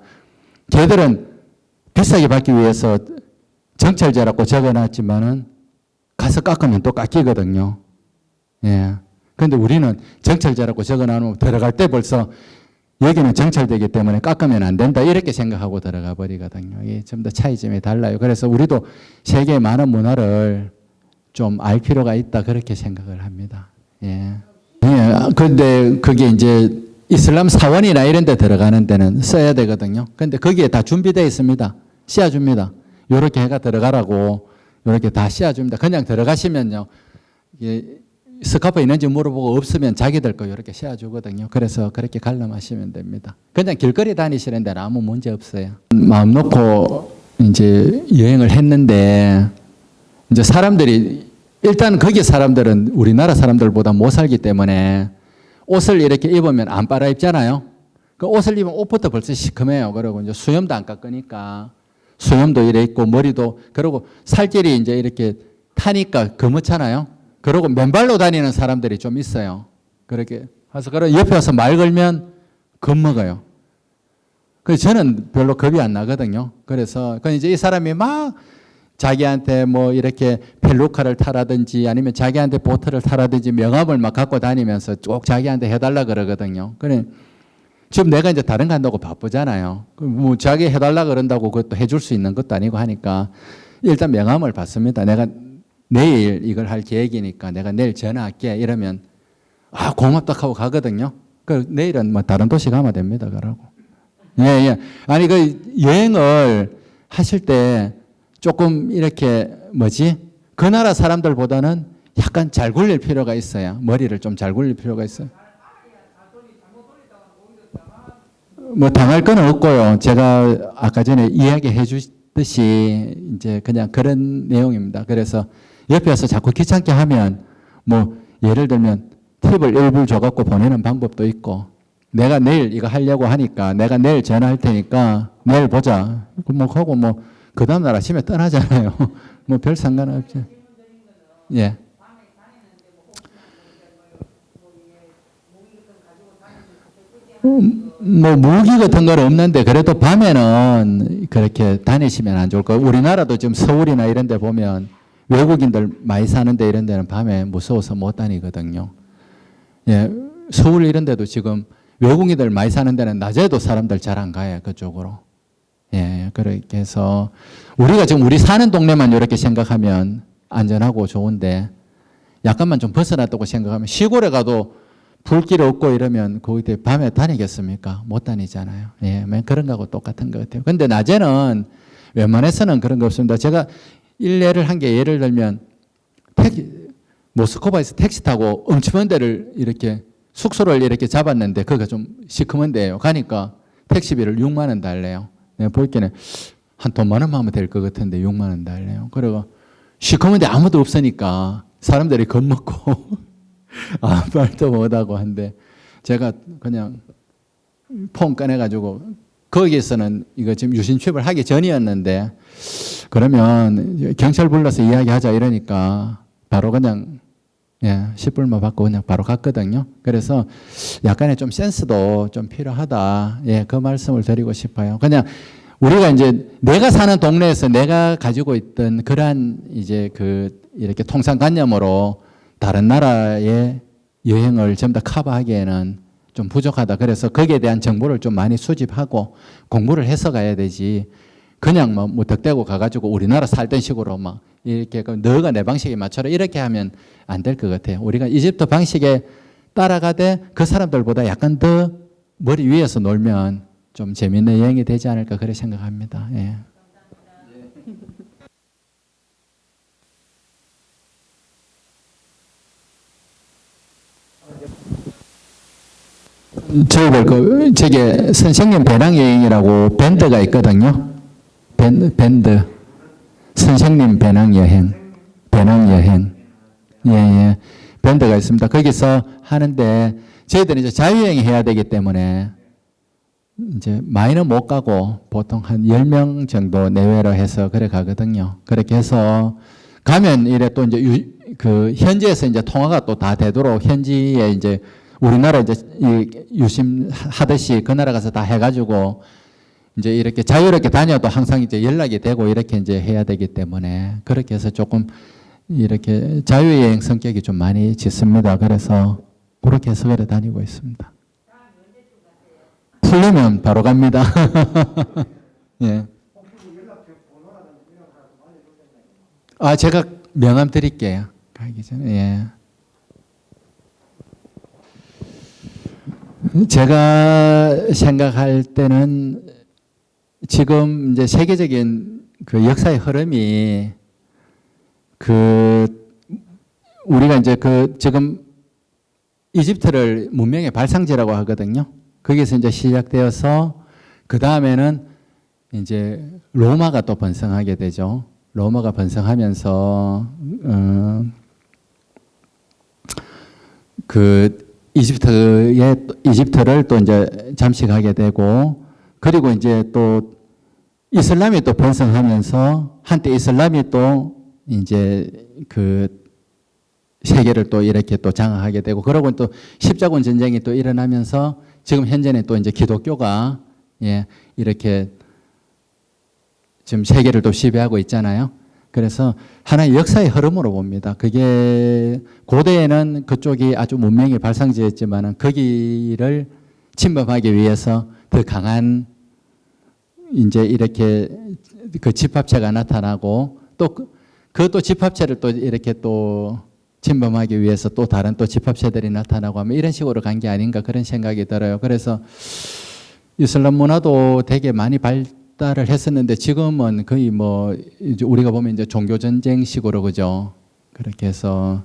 걔들은 비싸게 받기 위해서 정찰제라고 적어놨지만은 가서 깎으면 또 깎이거든요. 예. 근데 우리는 정찰제라고 적어놔놓으면 들어갈 때 벌써 여기는 정찰되기 때문에 깎으면 안 된다 이렇게 생각하고 들어가 버리거든요. 이게 좀 더 차이점이 달라요. 그래서 우리도 세계의 많은 문화를 좀 알 필요가 있다 그렇게 생각을 합니다. 예. 예. 근데 그게 이제 이슬람 사원이나 이런 데 들어가는 데는 써야 되거든요. 근데 거기에 다 준비되어 있습니다. 씌워줍니다. 요렇게 해가 들어가라고 요렇게 다 씌워줍니다. 그냥 들어가시면요. 이게 스카프 있는지 물어보고 없으면 자기들 거 이렇게 씌워주거든요. 그래서 그렇게 관람하시면 됩니다. 그냥 길거리 다니시는 데는 아무 문제 없어요. 마음 놓고 이제 여행을 했는데 이제 사람들이 일단 거기 사람들은 우리나라 사람들보다 못 살기 때문에 옷을 이렇게 입으면 안 빨아 입잖아요. 그 옷을 입으면 옷부터 벌써 시커매요. 그리고 이제 수염도 안 깎으니까 수염도 이래 있고 머리도 그리고 살길이 이제 이렇게 타니까 거뭇잖아요. 그리고 맨발로 다니는 사람들이 좀 있어요. 그렇게 해서 그런 옆에 와서 말 걸면 겁먹어요. 그래서 저는 별로 겁이 안 나거든요. 그래서 이제 이 사람이 막 자기한테 뭐 이렇게 펠루카를 타라든지 아니면 자기한테 보트를 타라든지 명함을 막 갖고 다니면서 꼭 자기한테 해달라 그러거든요. 그래 지금 내가 이제 다른 거 한다고 바쁘잖아요. 뭐 자기 해달라 그런다고 그것도 해줄 수 있는 것도 아니고 하니까 일단 명함을 받습니다. 내가 내일 이걸 할 계획이니까 내가 내일 전화할게 이러면 아 고맙다 하고 가거든요. 그 내일은 뭐 다른 도시 가면 됩니다. 그러고 예. 아니 그 여행을 하실 때 조금 이렇게 그 나라 사람들보다는 약간 잘 굴릴 필요가 있어요. 머리를 좀 잘 굴릴 필요가 있어요. 뭐 당할 건 없고요. 제가 아까 전에 이야기해 주듯이 이제 그냥 그런 내용입니다. 그래서 옆에 와서 자꾸 귀찮게 하면 뭐 예를 들면 팁을 일부 줘갖고 보내는 방법도 있고 내가 내일 이거 하려고 하니까 내가 내일 전화할 테니까 내일 보자. 뭐 하고 뭐 그 다음날 아침에 떠나잖아요. 뭐 별 상관없죠. 예. 뭐 무기 같은 건 없는데 그래도 밤에는 그렇게 다니시면 안 좋을 거예요. 우리나라도 지금 서울이나 이런 데 보면 외국인들 많이 사는데 이런 데는 밤에 무서워서 못 다니거든요. 예. 서울 이런 데도 지금 외국인들 많이 사는 데는 낮에도 사람들 잘 안 가요. 그쪽으로. 예. 그렇게 해서 우리가 지금 우리 사는 동네만 이렇게 생각하면 안전하고 좋은데 약간만 좀 벗어났다고 생각하면 시골에 가도 불길 없고 이러면 거기 밤에 다니겠습니까? 못 다니잖아요. 예, 그런 거하고 똑같은 것 같아요. 근데 낮에는 웬만해서는 그런 거 없습니다. 제가 일례를 한 게 예를 들면 모스크바에서 택시 타고 엄청난 데를 이렇게 숙소를 이렇게 잡았는데 거기가 좀 시커먼 데예요. 가니까 택시비를 6만 원 달래요. 내가 볼 때는 한 돈 만 원만 하면 될 것 같은데 6만 원 달래요. 그리고 시커먼 데 아무도 없으니까 사람들이 겁먹고 아무 말도 못하고 한데 제가 그냥 폰 꺼내가지고 거기에서는 이거 지금 유신 취업을 하기 전이었는데 그러면 경찰 불러서 이야기하자 이러니까 바로 그냥 10불만 받고 그냥 바로 갔거든요. 그래서 약간의 좀 센스도 좀 필요하다. 그 말씀을 드리고 싶어요. 그냥 우리가 이제 내가 사는 동네에서 내가 가지고 있던 그러한 이제 이렇게 통상관념으로 다른 나라의 여행을 전부 다 커버하기에는 좀 부족하다. 그래서 거기에 대한 정보를 좀 많이 수집하고 공부를 해서 가야 되지. 그냥 뭐 덕대고 가가지고 우리나라 살던 식으로 막 이렇게 너가 내 방식에 맞춰라 이렇게 하면 안 될 것 같아요. 우리가 이집트 방식에 따라가되 그 사람들보다 약간 더 머리 위에서 놀면 좀 재밌는 여행이 되지 않을까 그렇게 생각합니다. 예. 저게 선생님 배낭여행이라고 밴드가 있거든요. 밴드. 선생님 배낭여행. 밴드가 있습니다. 거기서 하는데 저희들은 이제 자유여행 해야 되기 때문에 이제 많이는 못 가고 보통 한 10명 정도 내외로 해서 그래 가거든요. 그렇게 해서 가면 이래 또 이제 그 현지에서 이제 통화가 또 다 되도록 현지에 이제 우리나라 이제 유심하듯이 그 나라 가서 다 해가지고 이제 이렇게 자유롭게 다녀도 항상 이제 연락이 되고 이렇게 이제 해야 되기 때문에 그렇게 해서 조금 이렇게 자유여행 성격이 좀 많이 짙습니다. 그래서 그렇게 해서 그래 다니고 있습니다. 풀리면 바로 갑니다. 예. 아, 제가 명함 드릴게요. 가기 전에. 예. 제가 생각할 때는 지금 이제 세계적인 그 역사의 흐름이 그 우리가 이제 그 지금 이집트를 문명의 발상지라고 하거든요. 거기서 이제 시작되어서 그 다음에는 이제 로마가 또 번성하게 되죠. 로마가 번성하면서 그 이집트를 또 이제 잠식하게 되고 그리고 이제 또 이슬람이 또 번성하면서 한때 이슬람이 또 이제 그 세계를 또 이렇게 또 장악하게 되고 그러고 또 십자군 전쟁이 또 일어나면서 지금 현재는 또 이제 기독교가 예, 이렇게 지금 세계를 또 지배하고 있잖아요. 그래서 하나의 역사의 흐름으로 봅니다. 그게 고대에는 그쪽이 아주 문명의 발상지였지만은 거기를 침범하기 위해서 더 강한 이제 이렇게 그 집합체가 나타나고 또 그 또 집합체를 또 이렇게 또 침범하기 위해서 또 다른 또 집합체들이 나타나고 하면 이런 식으로 간 게 아닌가 그런 생각이 들어요. 그래서 이슬람 문화도 되게 많이 발달을 했었는데 지금은 거의 뭐 이제 우리가 보면 이제 종교 전쟁식으로 그죠. 그렇게 해서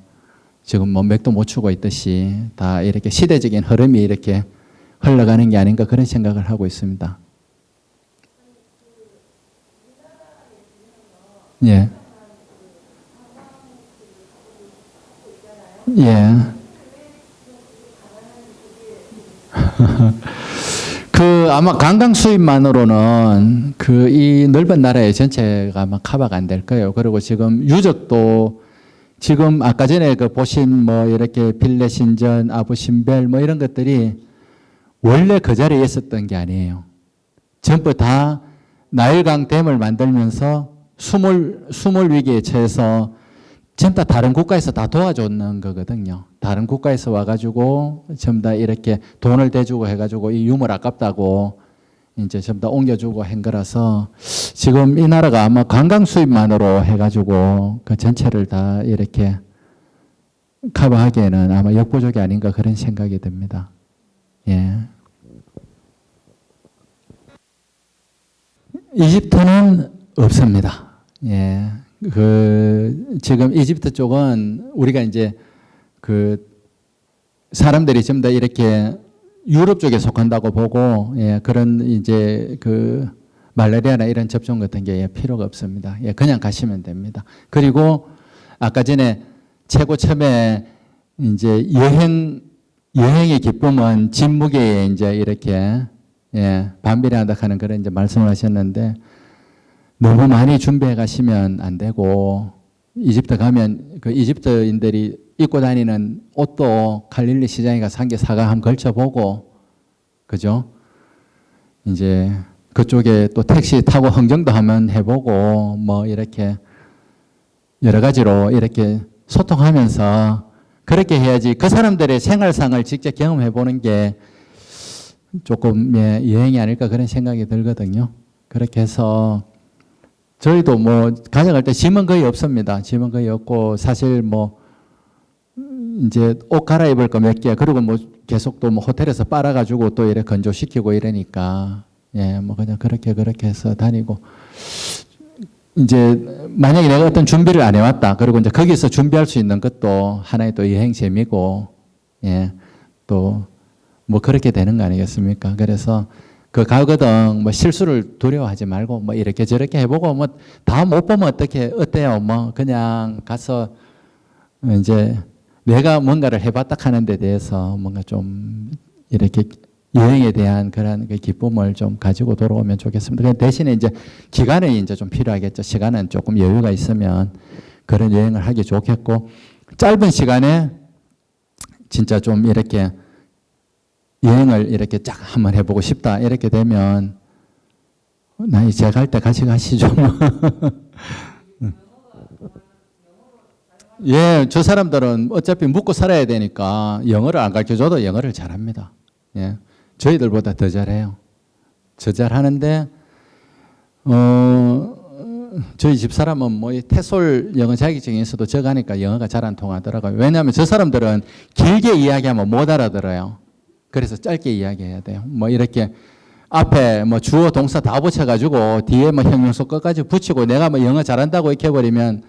지금 뭐 맥도 못 추고 있듯이 다 이렇게 시대적인 흐름이 이렇게 흘러가는 게 아닌가 그런 생각을 하고 있습니다. 예. 예. 그 아마 관광 수입만으로는 그 이 넓은 나라의 전체가 아마 커버가 안 될 거예요. 그리고 지금 유적도 지금 아까 전에 그 보신 뭐 이렇게 빌레 신전, 아부 신벨 뭐 이런 것들이 원래 그 자리에 있었던 게 아니에요. 전부 다 나일강 댐을 만들면서 수몰 위기에 처해서 전부 다 다른 국가에서 다 도와줬는 거거든요. 다른 국가에서 와가지고 전부 다 이렇게 돈을 대주고 해가지고 이 유물 아깝다고 이제 전부 다 옮겨주고 한 거라서 지금 이 나라가 아마 관광 수입만으로 해가지고 그 전체를 다 이렇게 커버하기에는 아마 역부족이 아닌가 그런 생각이 듭니다. 예. 이집트는 없습니다. 예. 그 지금 이집트 쪽은 우리가 이제 그 사람들이 전부 다 이렇게 유럽 쪽에 속한다고 보고 예, 그런 이제 그 말라리아나 이런 접종 같은 게 필요가 없습니다. 예, 그냥 가시면 됩니다. 그리고 아까 전에 최고 처음에 이제 여행의 기쁨은 진무게에 이제 이렇게 예, 반비례한다 하는 그런 이제 말씀을 하셨는데 너무 많이 준비해 가시면 안 되고 이집트 가면 그 이집트인들이 입고 다니는 옷도 갈릴리 시장에 가서 한 개 사가 한번 걸쳐보고 그죠? 이제 그쪽에 또 택시 타고 흥정도 한번 해보고 뭐 이렇게 여러 가지로 이렇게 소통하면서 그렇게 해야지 그 사람들의 생활상을 직접 경험해 보는 게 조금 예, 여행이 아닐까 그런 생각이 들거든요. 그렇게 해서 저희도 뭐 가져갈 때 짐은 거의 없습니다. 짐은 거의 없고 사실 뭐 이제 옷 갈아입을 거 몇 개 그리고 뭐 계속 또 뭐 호텔에서 빨아가지고 또 이렇게 건조시키고 이러니까 예 뭐 그냥 그렇게 해서 다니고 이제 만약에 내가 어떤 준비를 안 해왔다 그리고 이제 거기서 준비할 수 있는 것도 하나의 또 여행 재미고 예 또 뭐 그렇게 되는 거 아니겠습니까? 그래서 그 가거든 뭐 실수를 두려워하지 말고 뭐 이렇게 저렇게 해보고 뭐 다 못 보면 어때요? 뭐 그냥 가서 이제 내가 뭔가를 해봤다 하는 데 대해서 뭔가 좀 이렇게 여행에 대한 그런 그 기쁨을 좀 가지고 돌아오면 좋겠습니다. 그 대신에 이제 기간이 이제 좀 필요하겠죠. 시간은 조금 여유가 있으면 그런 여행을 하기 좋겠고, 짧은 시간에 진짜 좀 이렇게 여행을 이렇게 쫙 한번 해보고 싶다 이렇게 되면 나 이제 갈 때 같이 가시죠. 예, 저 사람들은 어차피 묵고 살아야 되니까 영어를 안 가르쳐줘도 영어를 잘합니다. 예, 저희들보다 더 잘해요. 더 잘하는데 저희 집사람은 뭐 태솔 영어 자격증이 있어도 저 가니까 영어가 잘 안 통하더라고요. 왜냐하면 저 사람들은 길게 이야기하면 못 알아들어요. 그래서 짧게 이야기해야 돼요. 뭐 이렇게 앞에 뭐 주어 동사 다 붙여가지고 뒤에 뭐 형용사 끝까지 붙이고 내가 뭐 영어 잘한다고 이렇게 해버리면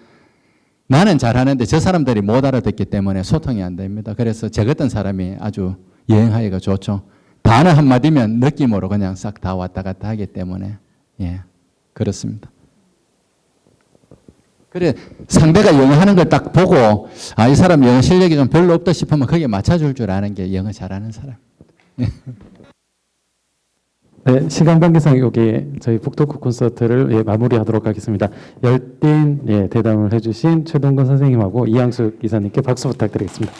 나는 잘하는데 저 사람들이 못 알아듣기 때문에 소통이 안 됩니다. 그래서 저 같은 사람이 아주 여행하기가 좋죠. 단어 한마디면 느낌으로 그냥 싹 다 왔다 갔다 하기 때문에 예, 그렇습니다. 그래 상대가 영어 하는 걸 딱 보고 아, 이 사람 영어 실력이 좀 별로 없다 싶으면 거기에 맞춰줄 줄 아는 게 영어 잘하는 사람. 네, 시간 관계상 여기 저희 북토크 콘서트를 예, 마무리하도록 하겠습니다. 열띤 예, 대담을 해주신 최동근 선생님하고 이양숙 이사님께 박수 부탁드리겠습니다.